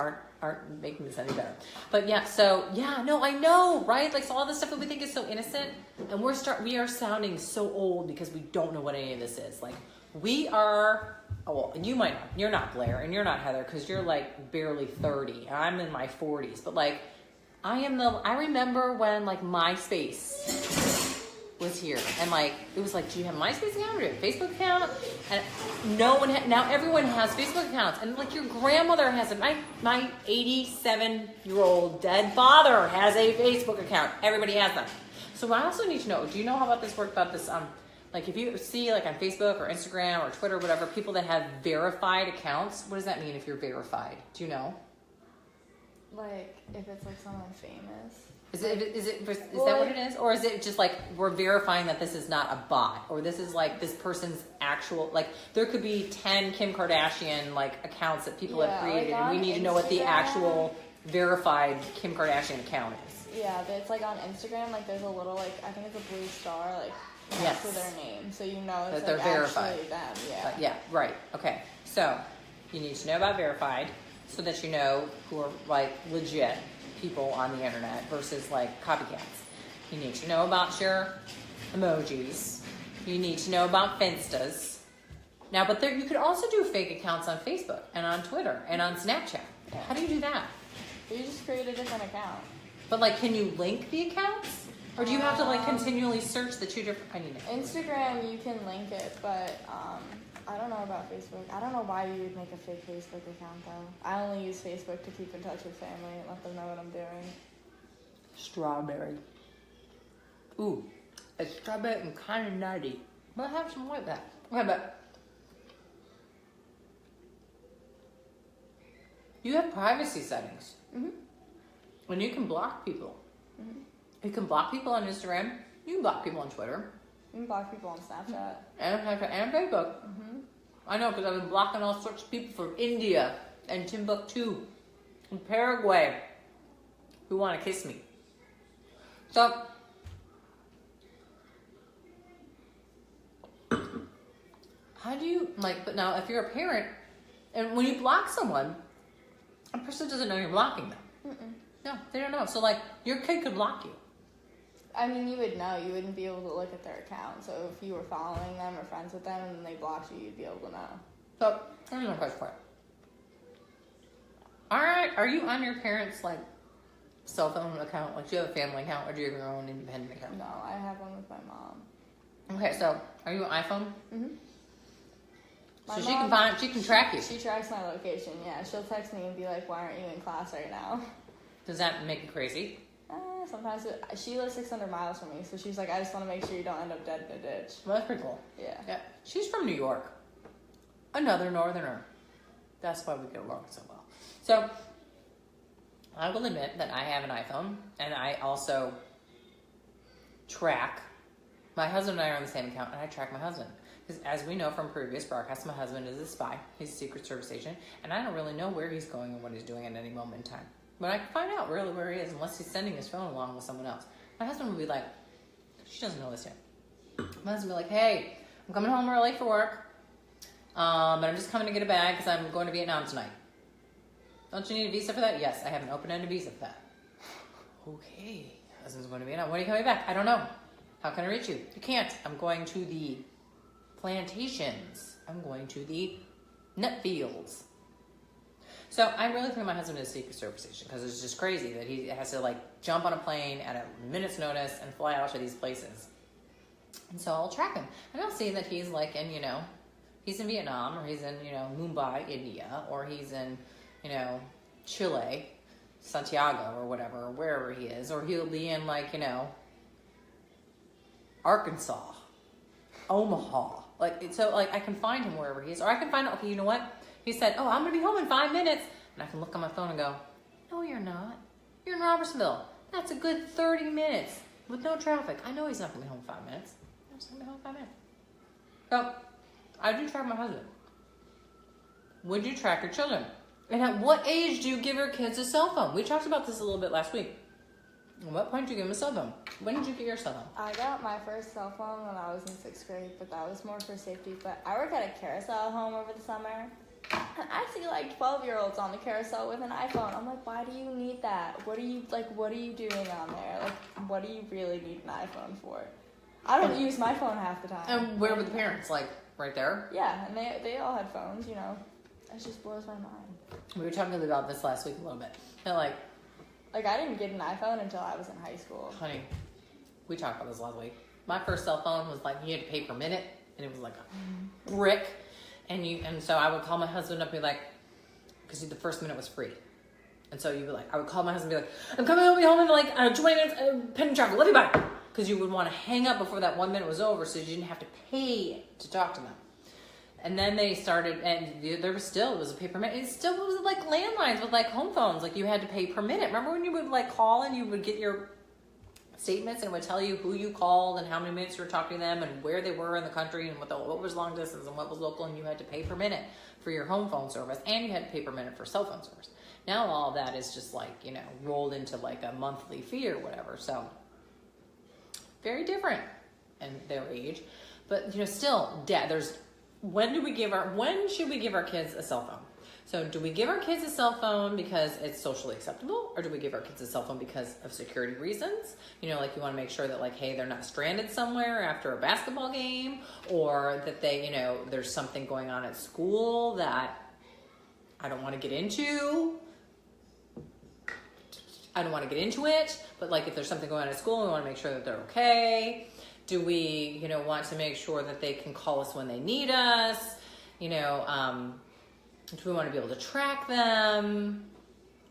aren't making this any better. But yeah, so yeah, no, I know, right? Like, so all this stuff that we think is so innocent, and we are sounding so old because we don't know what any of this is. Like, we are. Oh, well, you might not. You're not Blair, and you're not Heather, because you're like barely 30. And I'm in my 40s, but like, I remember when like MySpace was here, and like it was like, do you have a MySpace account or do you have a Facebook account? And no one now everyone has Facebook accounts, and like your grandmother has it. My 87-year-old dead father has a Facebook account. Everybody has them. So I also need to know. Do you know how about this work about this? Like if you see like on Facebook or Instagram or Twitter or whatever, people that have verified accounts, what does that mean if you're verified? Do you know? Like if it's like someone famous. Is that what it is? Or is it just like we're verifying that this is not a bot, or this is like this person's actual, like there could be 10 Kim Kardashian like accounts that people have created, like and we need to know what the actual verified Kim Kardashian account is. Yeah, but it's like on Instagram, like there's a little like, I think it's a blue star like next to their name, so you know it's that like they're verified. Actually them. Yeah. Yeah, right. Okay. So you need to know about verified so that you know who are like legit people on the internet versus like copycats. You need to know about your emojis. You need to know about Finstas. Now, but you could also do fake accounts on Facebook and on Twitter and on Snapchat. Yeah. How do you do that? You just create a different account. But like, can you link the accounts? Or do you have to like continually search the two different? I need it. Instagram, you can link it, but I don't know about Facebook. I don't know why you would make a fake Facebook account though. I only use Facebook to keep in touch with family and let them know what I'm doing. Strawberry. Ooh, it's strawberry and kind of nutty. But I have some like that. Okay, but you have privacy settings. Mhm. And you can block people. Mhm. You can block people on Instagram. You can block people on Twitter. You can block people on Snapchat. And Facebook. I know, because I've been blocking all sorts of people from India and Timbuktu and Paraguay who want to kiss me. So, how do you, like, but now if you're a parent, and when you block someone, a person doesn't know you're blocking them. No, they don't know. So, like, your kid could block you. I mean, you would know. You wouldn't be able to look at their account. So if you were following them or friends with them and they blocked you, you'd be able to know. So, here's my question for you. Alright, are you on your parents' like cell phone account? Like, do you have a family account or do you have your own independent account? No, I have one with my mom. Okay, so are you an iPhone? My So mom, she can track you. She tracks my location, yeah. She'll text me and be like, why aren't you in class right now? Does that make you crazy? Sometimes she lives 600 miles from me, so she's like, I just want to make sure you don't end up dead in a ditch. Well, that's pretty cool. Yeah. She's from New York. Another northerner. That's why we get along so well. So, I will admit that I have an iPhone, and I also track. My husband and I are on the same account, and I track my husband. Because as we know from previous broadcasts, my husband is a spy. He's a Secret Service agent, and I don't really know where he's going and what he's doing at any moment in time. But I can find out really where he is unless he's sending his phone along with someone else. My husband would be like, she doesn't know this yet. My husband would be like, hey, I'm coming home early for work, but I'm just coming to get a bag because I'm going to Vietnam tonight. Don't you need a visa for that? Yes, I have an open-ended visa for that. Okay, husband's going to Vietnam. When are you coming back? I don't know. How can I reach you? You can't. I'm going to the plantations. I'm going to the nut fields. So I really think my husband is a Secret Service agent because it's just crazy that he has to like jump on a plane at a minute's notice and fly out to these places. And so I'll track him. And I'll see that he's like in, he's in Vietnam or he's in, Mumbai, India, or he's in, Chile, Santiago or whatever, or wherever he is. Or he'll be in like, Arkansas, Omaha. So I can find him wherever he is. Or I can find out, okay, you know what? He said, oh, I'm going to be home in 5 minutes. And I can look on my phone and go, no, you're not. You're in Robertsonville. That's a good 30 minutes with no traffic. I know he's not going to be home in 5 minutes. I'm just going to be home in 5 minutes. So, I do track my husband. Would you track your children? And at what age do you give your kids a cell phone? We talked about this a little bit last week. At what point do you give them a cell phone? When did you get your cell phone? I got my first cell phone when I was in 6th grade, but that was more for safety. But I work at a carousel at home over the summer. And I see like 12-year-olds on the carousel with an iPhone. I'm like, why do you need that? What are you doing on there? Like, what do you really need an iPhone for? I don't use my phone half the time. And where were the parents? Like, right there? Yeah, and they all had phones, It just blows my mind. We were talking about this last week a little bit. And like, I didn't get an iPhone until I was in high school. Honey, we talked about this last week. My first cell phone was like, you had to pay per minute, and it was like a brick. And so I would call my husband up and be like, because the first minute was free. And so I would call my husband and be like, I'm coming home, in like 20 minutes, pen and travel, love you, bye. Because you would want to hang up before that 1 minute was over so you didn't have to pay to talk to them. And then they started, and it was a pay per minute. It still was like landlines with like home phones. Like you had to pay per minute. Remember when you would like call and you would get your statements and it would tell you who you called and how many minutes you were talking to them and where they were in the country and what was long distance and what was local, and you had to pay per minute for your home phone service and you had to pay per minute for cell phone service. Now all of that is just like, rolled into like a monthly fee or whatever. So very different in their age. But still, when should we give our kids a cell phone? So do we give our kids a cell phone because it's socially acceptable, or do we give our kids a cell phone because of security reasons? Like you want to make sure that like, hey, they're not stranded somewhere after a basketball game, or that they, there's something going on at school that I don't want to get into. I don't want to get into it, but like if there's something going on at school, we want to make sure that they're okay. Do we, want to make sure that they can call us when they need us? Do we want to be able to track them?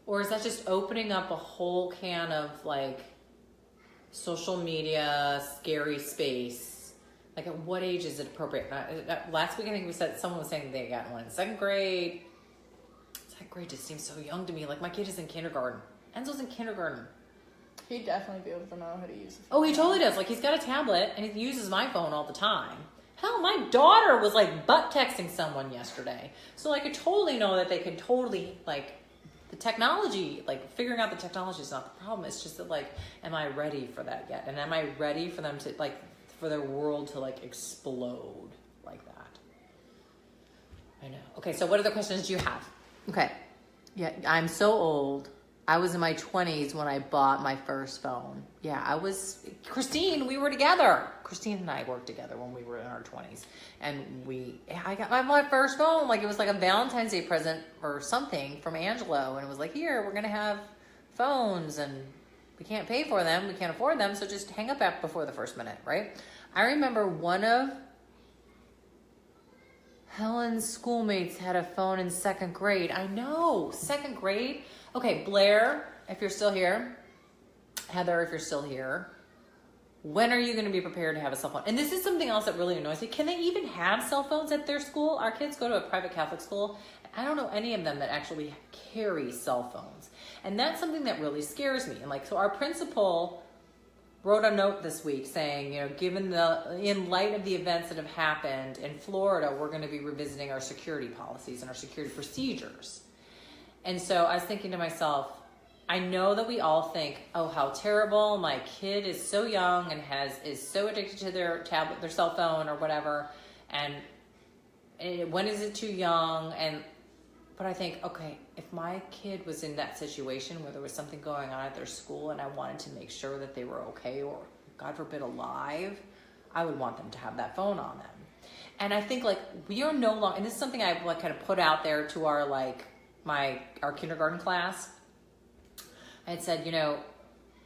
Or is that just opening up a whole can of like social media, scary space? Like at what age is it appropriate? Last week I think someone was saying they got one in 2nd grade. 2nd grade just seems so young to me. Like my kid is in kindergarten. Enzo's in kindergarten. He'd definitely be able to know how to use the phone. Oh, he totally does. Like, he's got a tablet, and he uses my phone all the time. Hell, my daughter was, like, butt texting someone yesterday. So, like, I totally know that they can totally, like, the technology, like, figuring out the technology is not the problem. It's just that, like, am I ready for that yet? And am I ready for them to, like, for their world to, like, explode like that? I know. Okay, so what other questions do you have? Okay. Yeah, I'm so old. I was in my 20s when I bought my first phone. Yeah, Christine, we were together. Christine and I worked together when we were in our 20s. And I got my first phone. Like, it was like a Valentine's Day present or something from Angelo. And it was like, here, we're going to have phones. And we can't pay for them. We can't afford them. So just hang up before the first minute, right? I remember one of Helen's schoolmates had a phone in 2nd grade. I know, 2nd grade. Okay, Blair, if you're still here, Heather, if you're still here, when are you going to be prepared to have a cell phone? And this is something else that really annoys me. Can they even have cell phones at their school? Our kids go to a private Catholic school. I don't know any of them that actually carry cell phones. And that's something that really scares me. And like, so our principal wrote a note this week saying, you know, in light of the events that have happened in Florida, we're going to be revisiting our security policies and our security procedures. And so I was thinking to myself, I know that we all think, oh, how terrible. My kid is so young and is so addicted to their tablet, their cell phone or whatever. And when is it too young? But I think, okay, if my kid was in that situation where there was something going on at their school and I wanted to make sure that they were okay or, God forbid, alive, I would want them to have that phone on them. And I think, like, we are no longer, and this is something I've, like, kind of put out there to our, like, our kindergarten class. I had said, you know,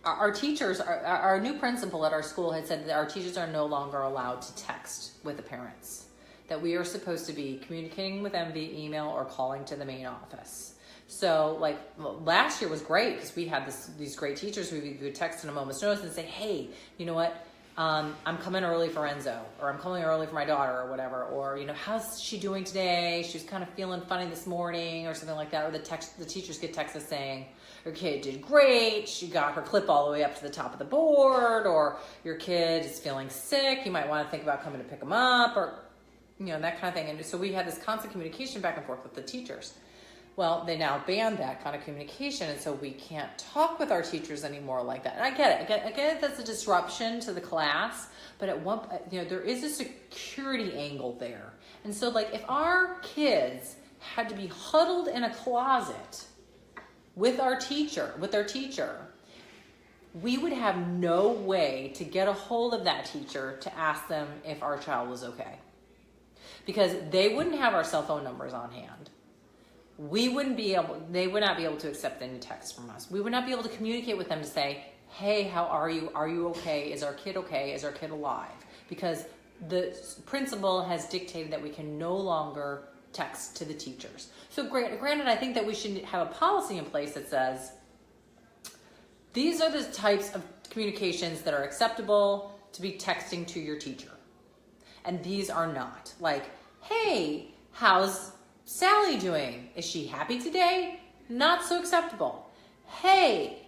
our teachers, our new principal at our school had said that our teachers are no longer allowed to text with the parents, that we are supposed to be communicating with them via email or calling to the main office. So, like, last year was great because we had these great teachers who we could text in a moment's notice and say, hey, you know what, I'm coming early for Enzo, or I'm coming early for my daughter, or whatever, or, you know, how's she doing today? She was kind of feeling funny this morning, or something like that. Or the teachers get texts saying, your kid did great, she got her clip all the way up to the top of the board, or your kid is feeling sick, you might want to think about coming to pick them up, or, you know, that kind of thing. And so we had this constant communication back and forth with the teachers. Well, they now banned that kind of communication, and so we can't talk with our teachers anymore like that. And I get it. That's a disruption to the class, but at one, you know, there is a security angle there. And so, like, if our kids had to be huddled in a closet with their teacher, we would have no way to get a hold of that teacher to ask them if our child was okay, because they wouldn't have our cell phone numbers on hand. They would not be able to accept any text from us. We would not be able to communicate with them to say, hey, how are you? Are you okay? Is our kid okay? Is our kid alive? Because the principal has dictated that we can no longer text to the teachers. So granted, I think that we should have a policy in place that says, these are the types of communications that are acceptable to be texting to your teacher. And these are not. Like, hey, how's Sally doing? Is she happy today? Not so acceptable. Hey,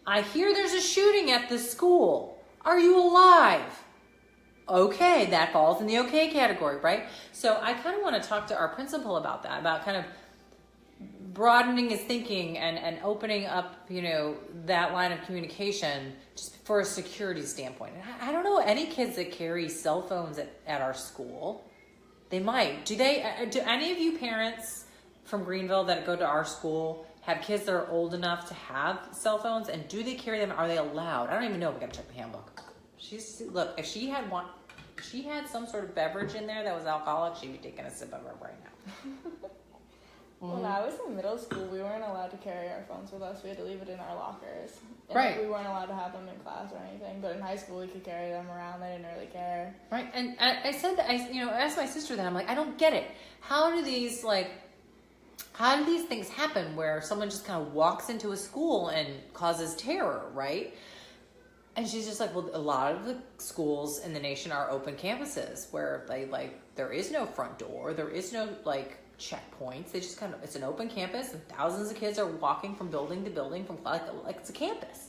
I hear there's a shooting at the school. Are you alive? Okay, that falls in the okay category, right? So I kind of want to talk to our principal about that, about kind of broadening his thinking and opening up, you know, that line of communication just for a security standpoint. I don't know any kids that carry cell phones at our school. They might. Do any of you parents from Greenville that go to our school have kids that are old enough to have cell phones, and do they carry them? Are they allowed? I don't even know. We got to check the handbook. Look, if she had some sort of beverage in there that was alcoholic, she'd be taking a sip of it right now. When I was in middle school, we weren't allowed to carry our phones with us. We had to leave it in our lockers. And right. We weren't allowed to have them in class or anything. But in high school, we could carry them around. They didn't really care. Right. And I said that, I asked my sister that. I'm like, I don't get it. How do these things happen where someone just kind of walks into a school and causes terror, right? And she's just like, well, a lot of the schools in the nation are open campuses where there is no front door. There is no, checkpoints. They just it's an open campus, and thousands of kids are walking from building to building from it's a campus.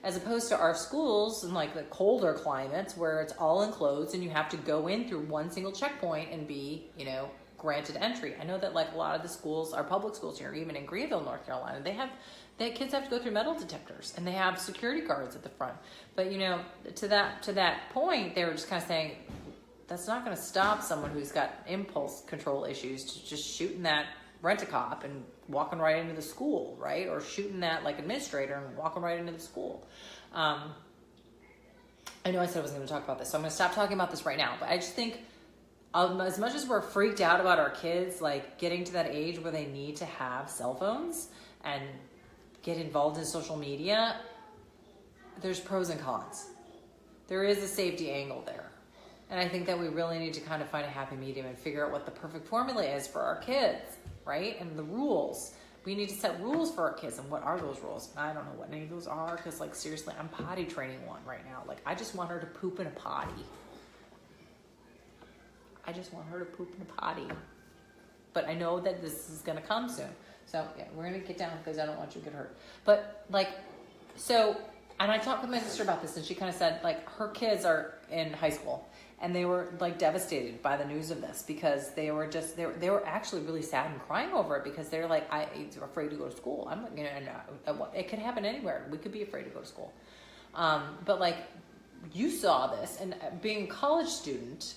as opposed to our schools in like the colder climates where it's all enclosed and you have to go in through one single checkpoint and be, you know, granted entry. I know that like a lot of the schools, our public schools here, even in Greenville, North Carolina, kids have to go through metal detectors and they have security guards at the front. But you know, to that point, they were just kind of saying that's not going to stop someone who's got impulse control issues to just shooting that rent-a-cop and walking right into the school, right? Or shooting that like administrator and walking right into the school. I know I said I wasn't going to talk about this, so I'm going to stop talking about this right now. But I just think as much as we're freaked out about our kids, like getting to that age where they need to have cell phones and get involved in social media, there's pros and cons. There is a safety angle there. And I think that we really need to kind of find a happy medium and figure out what the perfect formula is for our kids, right? And the rules. We need to set rules for our kids. And what are those rules? I don't know what any of those are because, like, seriously, I'm potty training one right now. Like, I just want her to poop in a potty. I just want her to poop in a potty. But I know that this is going to come soon. So, yeah, we're going to get down because I don't want you to get hurt. But, like, so, and I talked with my sister about this, and she kind of said, like, her kids are in high school. And they were like devastated by the news of this because they were actually really sad and crying over it because they're like, I'm afraid to go to school. I'm, you know, and it could happen anywhere. We could be afraid to go to school. But like you saw this and being a college student,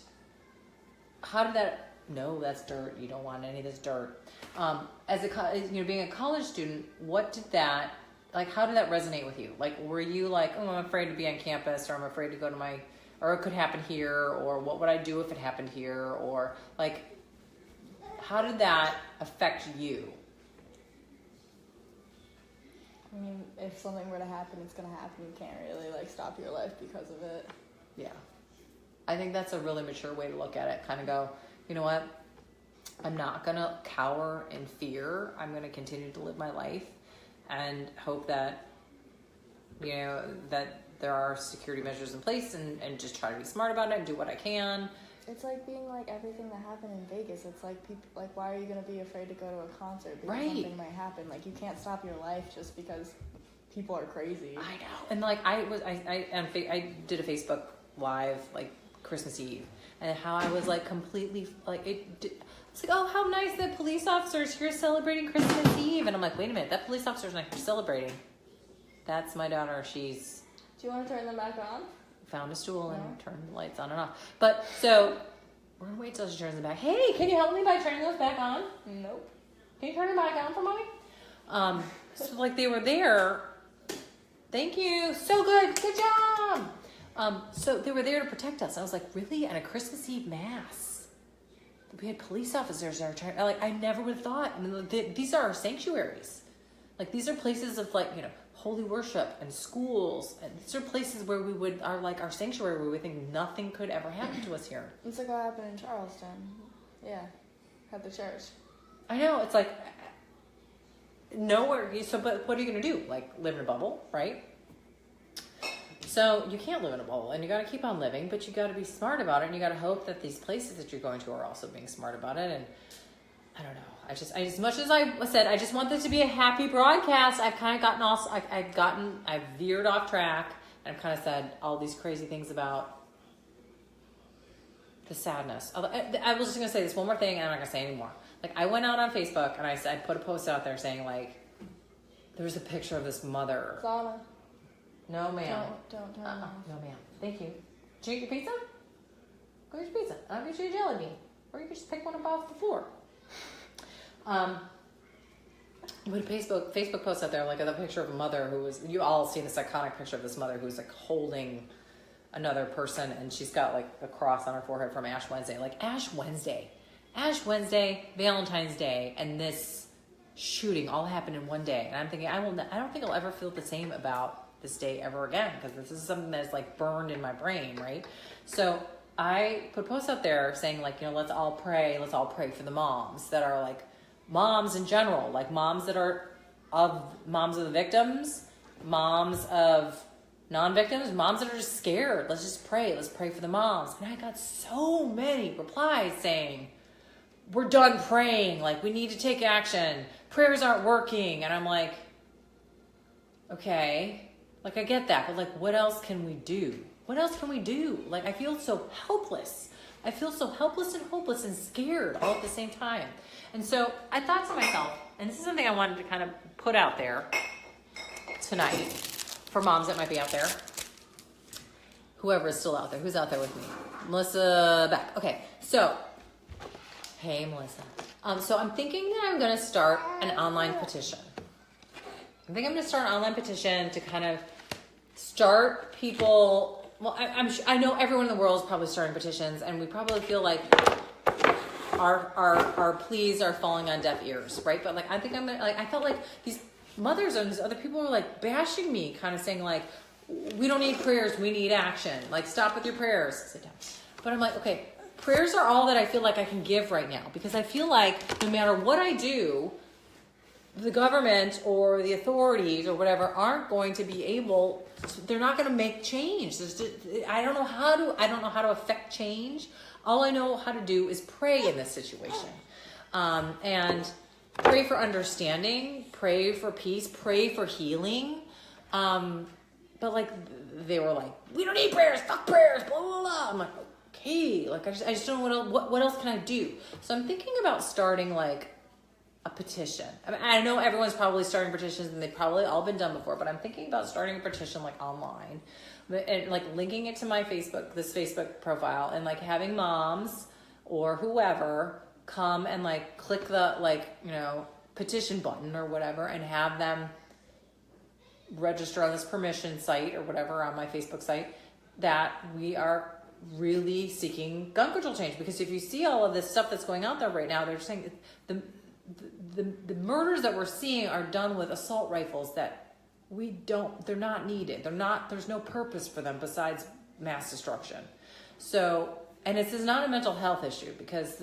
how did that? No, that's dirt. You don't want any of this dirt. Being a college student, what did that like? How did that resonate with you? Like, were you like, oh, I'm afraid to be on campus, or I'm afraid to go to my or it could happen here, or what would I do if it happened here, or like, how did that affect you? I mean, if something were to happen, it's gonna happen. You can't really like stop your life because of it. Yeah, I think that's a really mature way to look at it. Kind of go, you know what? I'm not gonna cower in fear. I'm gonna continue to live my life and hope that, you know, that there are security measures in place and just try to be smart about it and do what I can. It's like being like everything that happened in Vegas. It's like people like, why are you going to be afraid to go to a concert because something might happen? Like, you can't stop your life just because people are crazy. I know. And like I did a Facebook Live like Christmas Eve, and how I was like completely like it's like, oh, how nice that police officers here celebrating Christmas Eve, and I'm like, wait a minute, that police officer's not here celebrating. That's my daughter. She's. Do you want to turn them back on? Found a stool and turned the lights on and off. But so we're gonna wait till she turns them back. Hey, can you help me by turning those back on? Nope. Can you turn them back on for mommy? So like they were there. Thank you. So good. Good job. So they were there to protect us. I was like, really? At a Christmas Eve mass? We had police officers there trying. Like, I never would have thought. I mean, these are our sanctuaries. Like, these are places of like, you know, holy worship and schools, and these are places where our sanctuary where we think nothing could ever happen to us here. It's like what happened in Charleston. Yeah, at the church. I know, it's like nowhere. So, but what are you gonna do? Like, live in a bubble, right? So you can't live in a bubble, and you got to keep on living, but you got to be smart about it, and you got to hope that these places that you're going to are also being smart about it. And I don't know. I as much as I said, I just want this to be a happy broadcast. I've kind of gotten I've veered off track, and I've kind of said all these crazy things about the sadness. I was just going to say this one more thing, and I'm not going to say anymore. Like, I went out on Facebook, and I put a post out there saying, like, there's a picture of this mother. Zana. No, ma'am. Don't No, ma'am. Thank you. Did you eat your pizza? Go get your pizza. I'll get you a jelly bean. Or you can just pick one up off the floor. Put a Facebook post out there, like a picture of a mother who was, you all seen this iconic picture of this mother who's like holding another person, and she's got like a cross on her forehead from Ash Wednesday. Like, Ash Wednesday, Valentine's Day, and this shooting all happened in one day. And I'm thinking, I don't think I'll ever feel the same about this day ever again, because this is something that's like burned in my brain, right? So I put posts out there saying, like, you know, let's all pray for the moms that are like moms in general, like moms that are moms of the victims, moms of non-victims, moms that are just scared. Let's just pray. Let's pray for the moms. And I got so many replies saying, we're done praying. Like, we need to take action. Prayers aren't working. And I'm like, okay, Like, I get that, but like, what else can we do? What else can we do? Like, I feel so helpless. I feel so helpless and hopeless and scared all at the same time. And so I thought to myself, and this is something I wanted to kind of put out there tonight for moms that might be out there. Whoever is still out there. Who's out there with me? Melissa Beck. Okay, so, hey, Melissa. So I'm thinking that I'm going to start an online petition. I think I'm going to start an online petition to kind of start people. Well, I know everyone in the world is probably starting petitions, and we probably feel like our pleas are falling on deaf ears, right? But like, I think I'm gonna, like, I felt like these mothers and these other people were like bashing me, kind of saying like, we don't need prayers, we need action. Like, stop with your prayers. Sit down. But I'm like, okay, prayers are all that I feel like I can give right now, because I feel like no matter what I do, the government or the authorities or whatever aren't going to be able to, they're not going to make change. I don't know how to affect change. All I know how to do is pray in this situation. And pray for understanding, pray for peace, pray for healing. But like, they were like, we don't need prayers, fuck prayers, blah, blah, blah. I'm like, okay, like I just don't know what else can I do? So I'm thinking about starting like a petition. I mean, I know everyone's probably starting petitions and they've probably all been done before, but I'm thinking about starting a petition like online and like linking it to my this Facebook profile, and like having moms or whoever come and like click the petition button or whatever and have them register on this permission site or whatever on my Facebook site that we are really seeking gun control change. Because if you see all of this stuff that's going out there right now, they're saying the murders that we're seeing are done with assault rifles that they're not needed. There's no purpose for them besides mass destruction. So, and this is not a mental health issue, because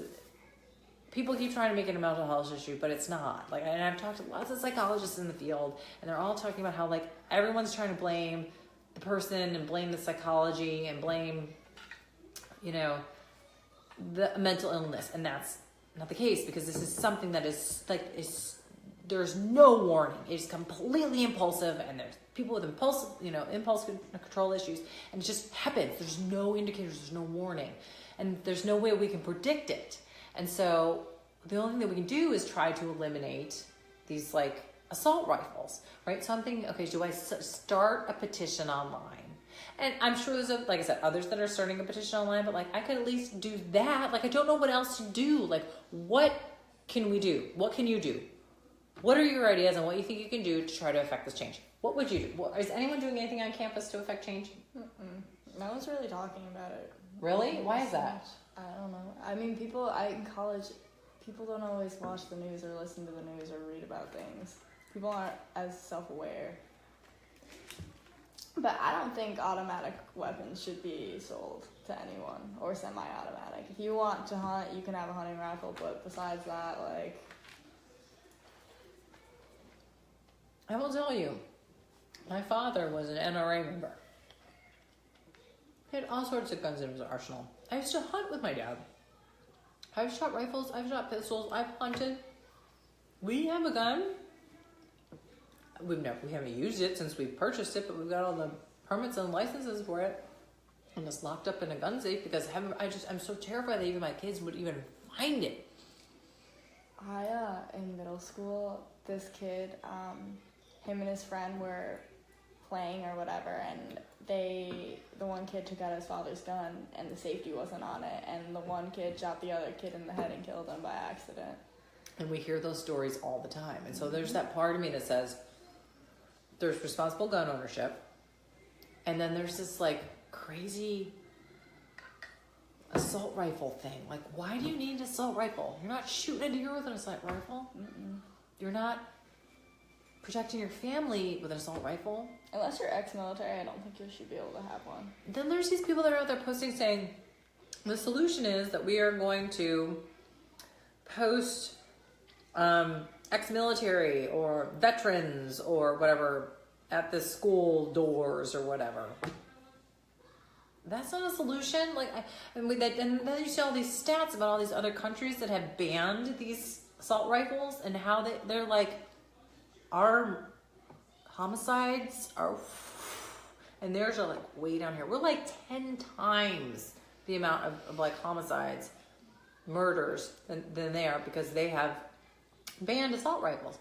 people keep trying to make it a mental health issue, but it's not. Like, and I've talked to lots of psychologists in the field, and they're all talking about how like everyone's trying to blame the person and blame the psychology and blame, the mental illness, and that's not the case, because this is something that is there's no warning. It's completely impulsive, and there's people with impulse control issues, and it just happens. There's no indicators, there's no warning, and there's no way we can predict it. And so the only thing that we can do is try to eliminate these like assault rifles, right? So I'm thinking, okay, do I start a petition online? And I'm sure there's, like I said, others that are starting a petition online, but like I could at least do that. Like, I don't know what else to do. Like, what can we do? What can you do? What are your ideas on what you think you can do to try to affect this change? What would you do? Is anyone doing anything on campus to affect change? No one's really talking about it. Really? Why is that? I don't know. I mean, in college, people don't always watch the news or listen to the news or read about things. People aren't as self-aware. But I don't think automatic weapons should be sold to anyone, or semi-automatic. If you want to hunt, you can have a hunting rifle, but besides that, like... I will tell you, my father was an NRA member. He had all sorts of guns in his arsenal. I used to hunt with my dad. I've shot rifles, I've shot pistols, I've hunted. We have a gun. We haven't used it since we purchased it, but we've got all the permits and licenses for it. And it's locked up in a gun safe because I'm so terrified that even my kids would even find it. In middle school, this kid, him and his friend were playing or whatever, and the one kid took out his father's gun, and the safety wasn't on it, and the one kid shot the other kid in the head and killed him by accident. And we hear those stories all the time. And so there's that part of me that says, there's responsible gun ownership, and then there's this like crazy assault rifle thing. Like, why do you need an assault rifle? You're not shooting a deer with an assault rifle. You're not protecting your family with an assault rifle. Unless you're ex-military, I don't think you should be able to have one. Then there's these people that are out there posting saying, the solution is that we are going to post ex-military or veterans or whatever at the school doors or whatever. That's not a solution. Like, and then you see all these stats about all these other countries that have banned these assault rifles, and how they're like, our homicides are and theirs are like way down here. We're like 10 times the amount of like homicides, murders than they are, because they have banned assault rifles.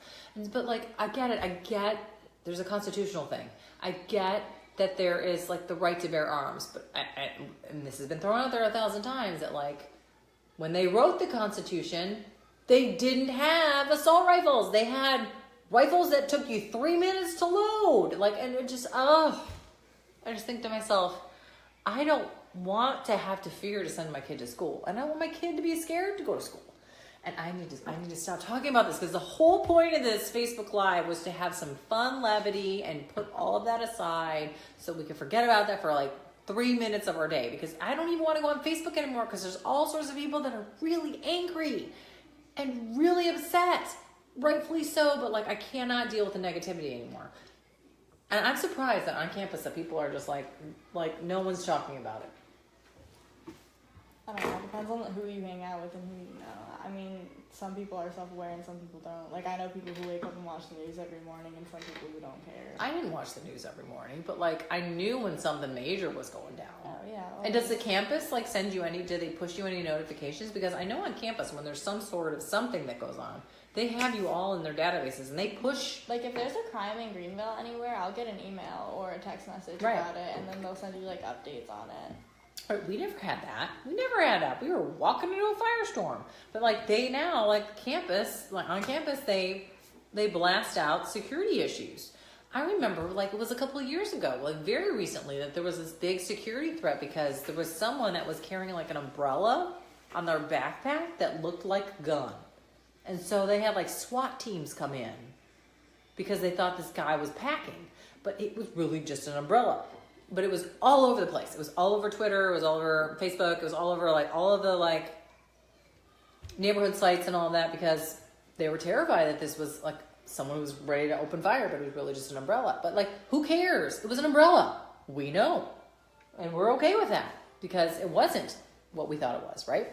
But like, I get there's a constitutional thing. I get that there is like the right to bear arms, but and this has been thrown out there 1,000 times, that like when they wrote the Constitution, they didn't have assault rifles. They had rifles that took you 3 minutes to load. Like, and it just, I just think to myself, I don't want to have to fear to send my kid to school, and I want my kid to be scared to go to school. And I need to stop talking about this, because the whole point of this Facebook Live was to have some fun levity and put all of that aside so we can forget about that for like 3 minutes of our day, because I don't even want to go on Facebook anymore, because there's all sorts of people that are really angry and really upset, rightfully so, but like I cannot deal with the negativity anymore. And I'm surprised that on campus that people are just like no one's talking about it. I don't know, it depends on who you hang out with and who you know. I mean, some people are self-aware and some people don't. Like, I know people who wake up and watch the news every morning, and some people who don't care. I didn't watch the news every morning, but like I knew when something major was going down. Oh, yeah. Well, And does the campus like send you do they push you any notifications? Because I know on campus when there's some sort of something that goes on, they have you all in their databases, and they push. Like, if there's a crime in Greenville anywhere, I'll get an email or a text message Right. about it, and then they'll send you like updates on it. We never had that. We never had that. We were walking into a firestorm. But like they now, like campus, like on campus, they blast out security issues. I remember like it was a couple of years ago, like very recently, that there was this big security threat because there was someone that was carrying like an umbrella on their backpack that looked like a gun. And so they had like SWAT teams come in because they thought this guy was packing, but it was really just an umbrella. But it was all over the place. It was all over Twitter. It was all over Facebook. It was all over like all of the like neighborhood sites and all of that, because they were terrified that this was like someone who was ready to open fire, but it was really just an umbrella. But like, who cares? It was an umbrella. We know. And we're okay with that because it wasn't what we thought it was, right?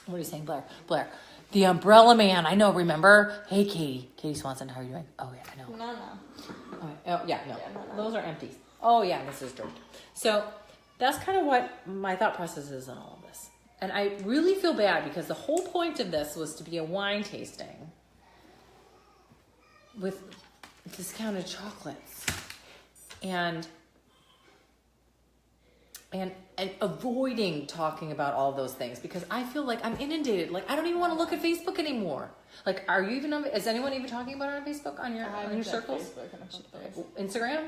What are you saying, Blair? Blair, the umbrella man. I know, remember? Hey, Katie Swanson, how are you doing? Oh, yeah, I know. No. Oh, yeah, no. Yeah, no. Those are empties. Oh, yeah, this is dirt. So that's kind of what my thought process is on all of this. And I really feel bad because the whole point of this was to be a wine tasting with discounted chocolates and avoiding talking about all those things because I feel like I'm inundated. Like, I don't even want to look at Facebook anymore. Like, are you even is anyone even talking about it on Facebook, on your circles? Facebook in a couple days. Instagram?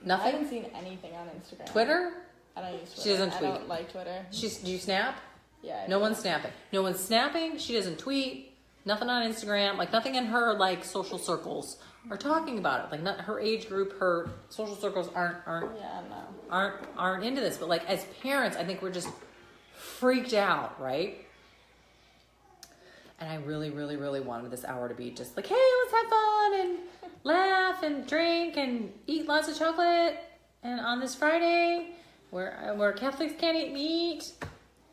Nothing? I haven't seen anything on Instagram. Twitter? I don't use Twitter. She doesn't tweet. I don't like Twitter. Do you snap? Yeah. No one's snapping. No one's snapping. She doesn't tweet. Nothing on Instagram. Like, nothing in her, like, social circles are talking about it. Like, not her age group, her social circles aren't into this. But, like, as parents, I think we're just freaked out, right? And I really, really, really wanted this hour to be just like, hey, let's have fun and laugh and drink and eat lots of chocolate. And on this Friday, where Catholics can't eat meat,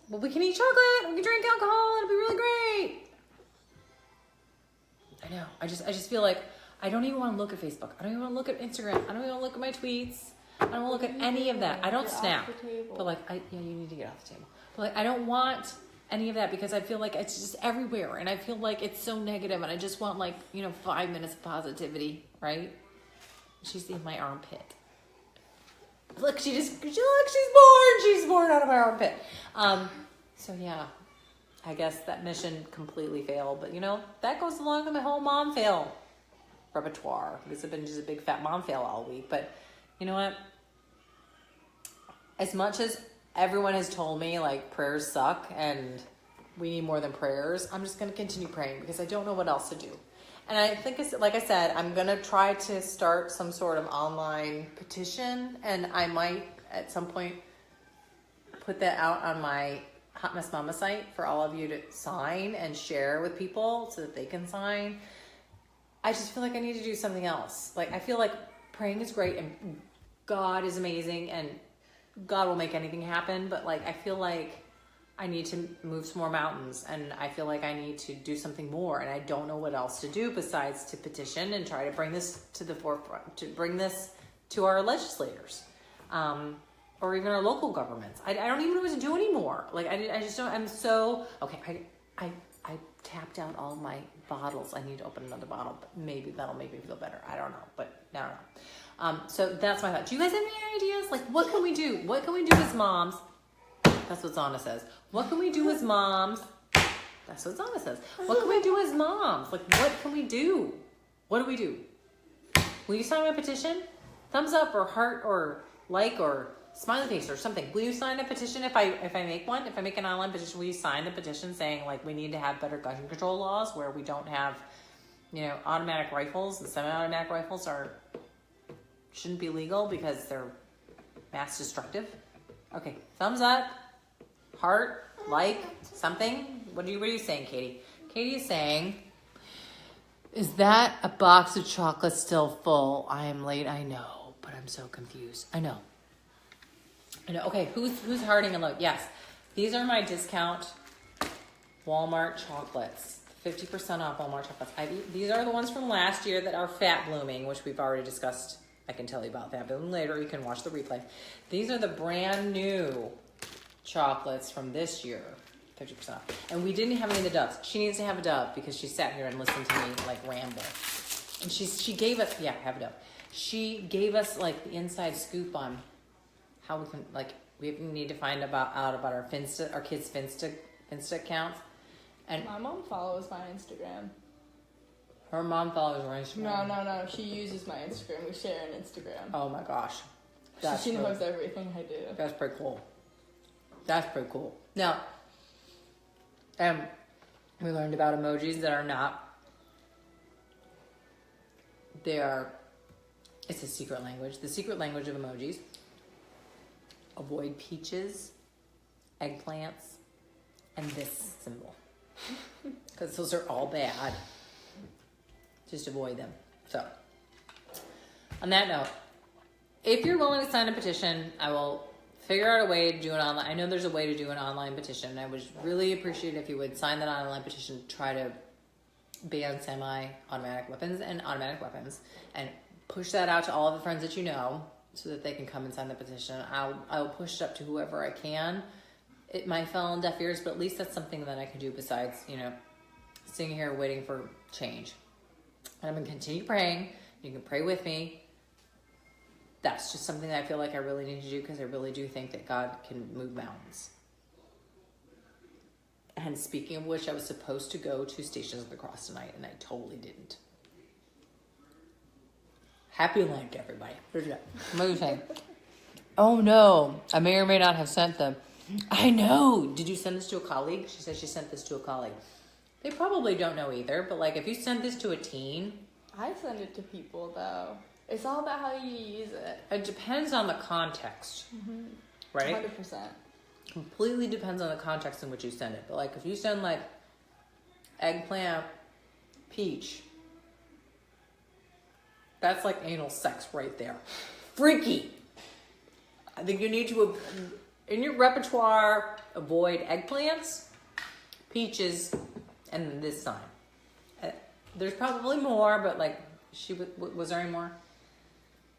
but we can eat chocolate, we can drink alcohol, it'll be really great. I know. I just feel like I don't even want to look at Facebook. I don't even want to look at Instagram. I don't even want to look at my tweets. I don't want to look at any of that. I don't snap. But like, you need to get off the table. But like, I don't want any of that because I feel like it's just everywhere, and I feel like it's so negative, and I just want 5 minutes of positivity, right? She's in my armpit. Look, she's born out of my armpit. So yeah, I guess that mission completely failed, but that goes along with my whole mom fail repertoire because I've been just a big fat mom fail all week. But you know what? As much as everyone has told me prayers suck and we need more than prayers, I'm just going to continue praying because I don't know what else to do. And I think, like I said, I'm going to try to start some sort of online petition, and I might at some point put that out on my Hot Mess Mama site for all of you to sign and share with people so that they can sign. I just feel like I need to do something else. I feel like praying is great and God is amazing and God will make anything happen, but I feel like I need to move some more mountains, and I feel like I need to do something more, and I don't know what else to do besides to petition and try to bring this to the forefront, to bring this to our legislators. or even our local governments. I don't even know what to do anymore. Like, I just don't, I'm so, okay, I tapped out all my bottles. I need to open another bottle, but maybe that'll make me feel better. I don't know, but I don't know. So that's my thought. Do you guys have any ideas? Like, what can we do? What can we do as moms? That's what Zana says. What can we do as moms? That's what Zana says. What can we do as moms? Like, what can we do? What do we do? Will you sign my petition? Thumbs up or heart or like or smiley face or something. Will you sign a petition if I make one? If I make an online petition, will you sign the petition saying, like, we need to have better gun control laws where we don't have, automatic rifles and semi-automatic rifles shouldn't be legal because they're mass destructive? Okay, thumbs up, heart, like, something. What are you saying, Katie? Katie is saying, is that a box of chocolate still full? I am late, I know, but I'm so confused. I know. Okay, who's hearting and look? Yes, these are my discount Walmart chocolates. 50% off Walmart chocolates. These are the ones from last year that are fat blooming, which we've already discussed. I can tell you about fat blooming later. You can watch the replay. These are the brand new chocolates from this year. 50% off. And we didn't have any of the doves. She needs to have a dove because she sat here and listened to me like ramble. And she gave us, have a dove. She gave us like the inside scoop on how we can, like, we need to find out about our kids' Finsta accounts. And my mom follows my Instagram. Her mom follows her Instagram. No. She uses my Instagram. We share an Instagram. Oh my gosh. She knows everything I do. That's pretty cool. Now, we learned about emojis that are not. It's a secret language. The secret language of emojis. Avoid peaches, eggplants, and this symbol. Because those are all bad. Just avoid them. So, on that note, if you're willing to sign a petition, I will figure out a way to do an online. I know there's a way to do an online petition. I would really appreciate if you would sign that online petition to try to ban semi-automatic weapons and automatic weapons and push that out to all of the friends that you know so that they can come and sign the petition. I'll push it up to whoever I can. It might fall on deaf ears, but at least that's something that I can do besides, sitting here waiting for change. And I'm going to continue praying. You can pray with me. That's just something that I feel like I really need to do because I really do think that God can move mountains. And speaking of which, I was supposed to go to Stations of the Cross tonight, and I totally didn't. Happy Lent, everybody. What are you saying? Oh no, I may or may not have sent them. I know. Did you send this to a colleague? She said she sent this to a colleague. They probably don't know either, but like if you send this to a teen. I send it to people though. It's all about how you use it. It depends on the context. Mm-hmm. Right? 100%. Completely depends on the context in which you send it. But like if you send like eggplant, peach, that's like anal sex right there. Freaky. I think you need to, in your repertoire, avoid eggplants, peaches, and this sign. There's probably more, but like, was there any more?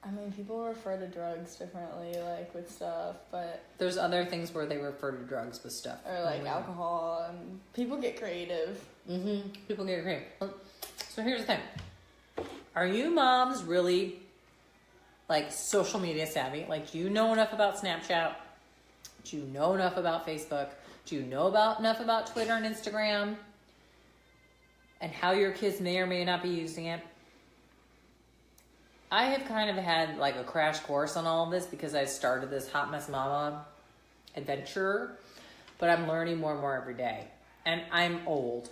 I mean, people refer to drugs differently, like with stuff, but there's other things where they refer to drugs with stuff. Or like alcohol, and people get creative. Mm-hmm. People get creative. So here's the thing. Are you moms really like social media savvy? Like, do you know enough about Snapchat? Do you know enough about Facebook? Do you know enough about Twitter and Instagram? And how your kids may or may not be using it? I have kind of had like a crash course on all of this because I started this Hot Mess Mama adventure, but I'm learning more and more every day. And I'm old.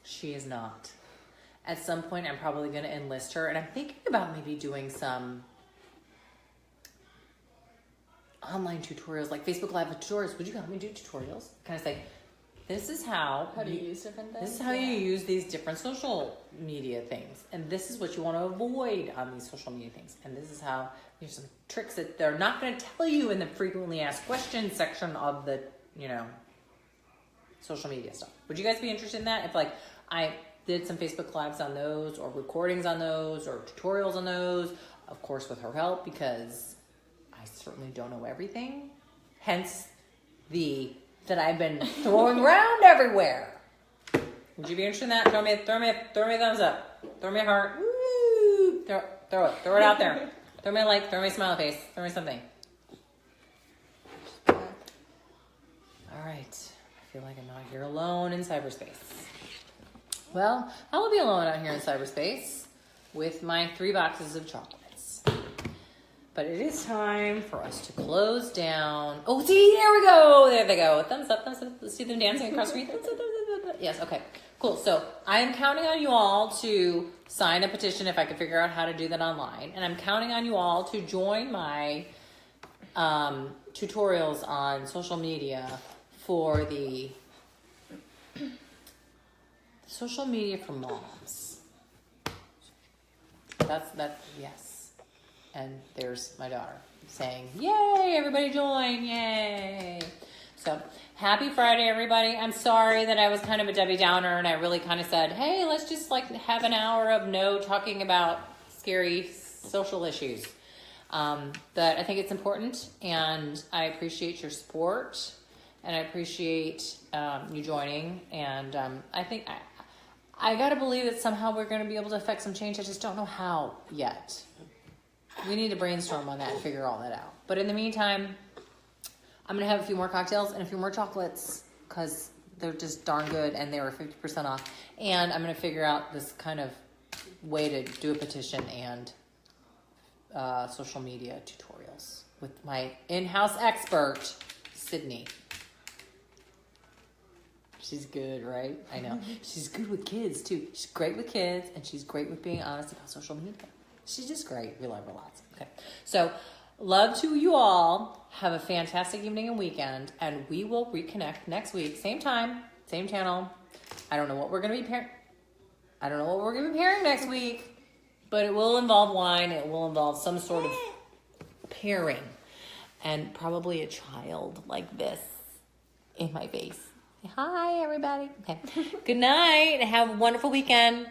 She is not. At some point, I'm probably going to enlist her, and I'm thinking about maybe doing some online tutorials, like Facebook Live tutorials. Would you help me do tutorials? Kind of say, this is how do you use different things? This is how you use these different social media things, and this is what you want to avoid on these social media things, and this is how there's some tricks that they're not going to tell you in the frequently asked questions section of the social media stuff. Would you guys be interested in that? If like I did some Facebook Lives on those, or recordings on those, or tutorials on those, of course with her help, because I certainly don't know everything. Hence that I've been throwing around everywhere. Would you be interested in that? Throw me a thumbs up. Throw me a heart. Woo! Throw it out there. Throw me a like. Throw me a smiley face. Throw me something. All right. I feel like I'm not here alone in cyberspace. Well, I will be alone out here in cyberspace with my 3 boxes of chocolates. But it is time for us to close down. Oh, see, there we go. There they go. Thumbs up, thumbs up. Let's see them dancing across the screen. Thumbs up, thumbs up. Yes, okay. Cool. So I am counting on you all to sign a petition if I can figure out how to do that online. And I'm counting on you all to join my tutorials on social media for the social media for moms. That's yes. And there's my daughter saying, yay, everybody join, yay. So happy Friday, everybody. I'm sorry that I was kind of a Debbie Downer and I really kind of said, hey, let's just like have an hour of no talking about scary social issues. But I think it's important and I appreciate your support and I appreciate you joining. And I think I got to believe that somehow we're going to be able to affect some change. I just don't know how yet. We need to brainstorm on that and figure all that out. But in the meantime, I'm going to have a few more cocktails and a few more chocolates because they're just darn good and they were 50% off. And I'm going to figure out this kind of way to do a petition and social media tutorials with my in-house expert, Sydney. She's good, right? I know. She's good with kids, too. She's great with kids, and she's great with being honest about social media. She's just great. We love her lots. Okay. So, love to you all. Have a fantastic evening and weekend, and we will reconnect next week. Same time, same channel. I don't know what we're going to be pairing next week, but it will involve wine. It will involve some sort of pairing, and probably a child like this in my face. Hi, everybody. Okay. Good night. Have a wonderful weekend.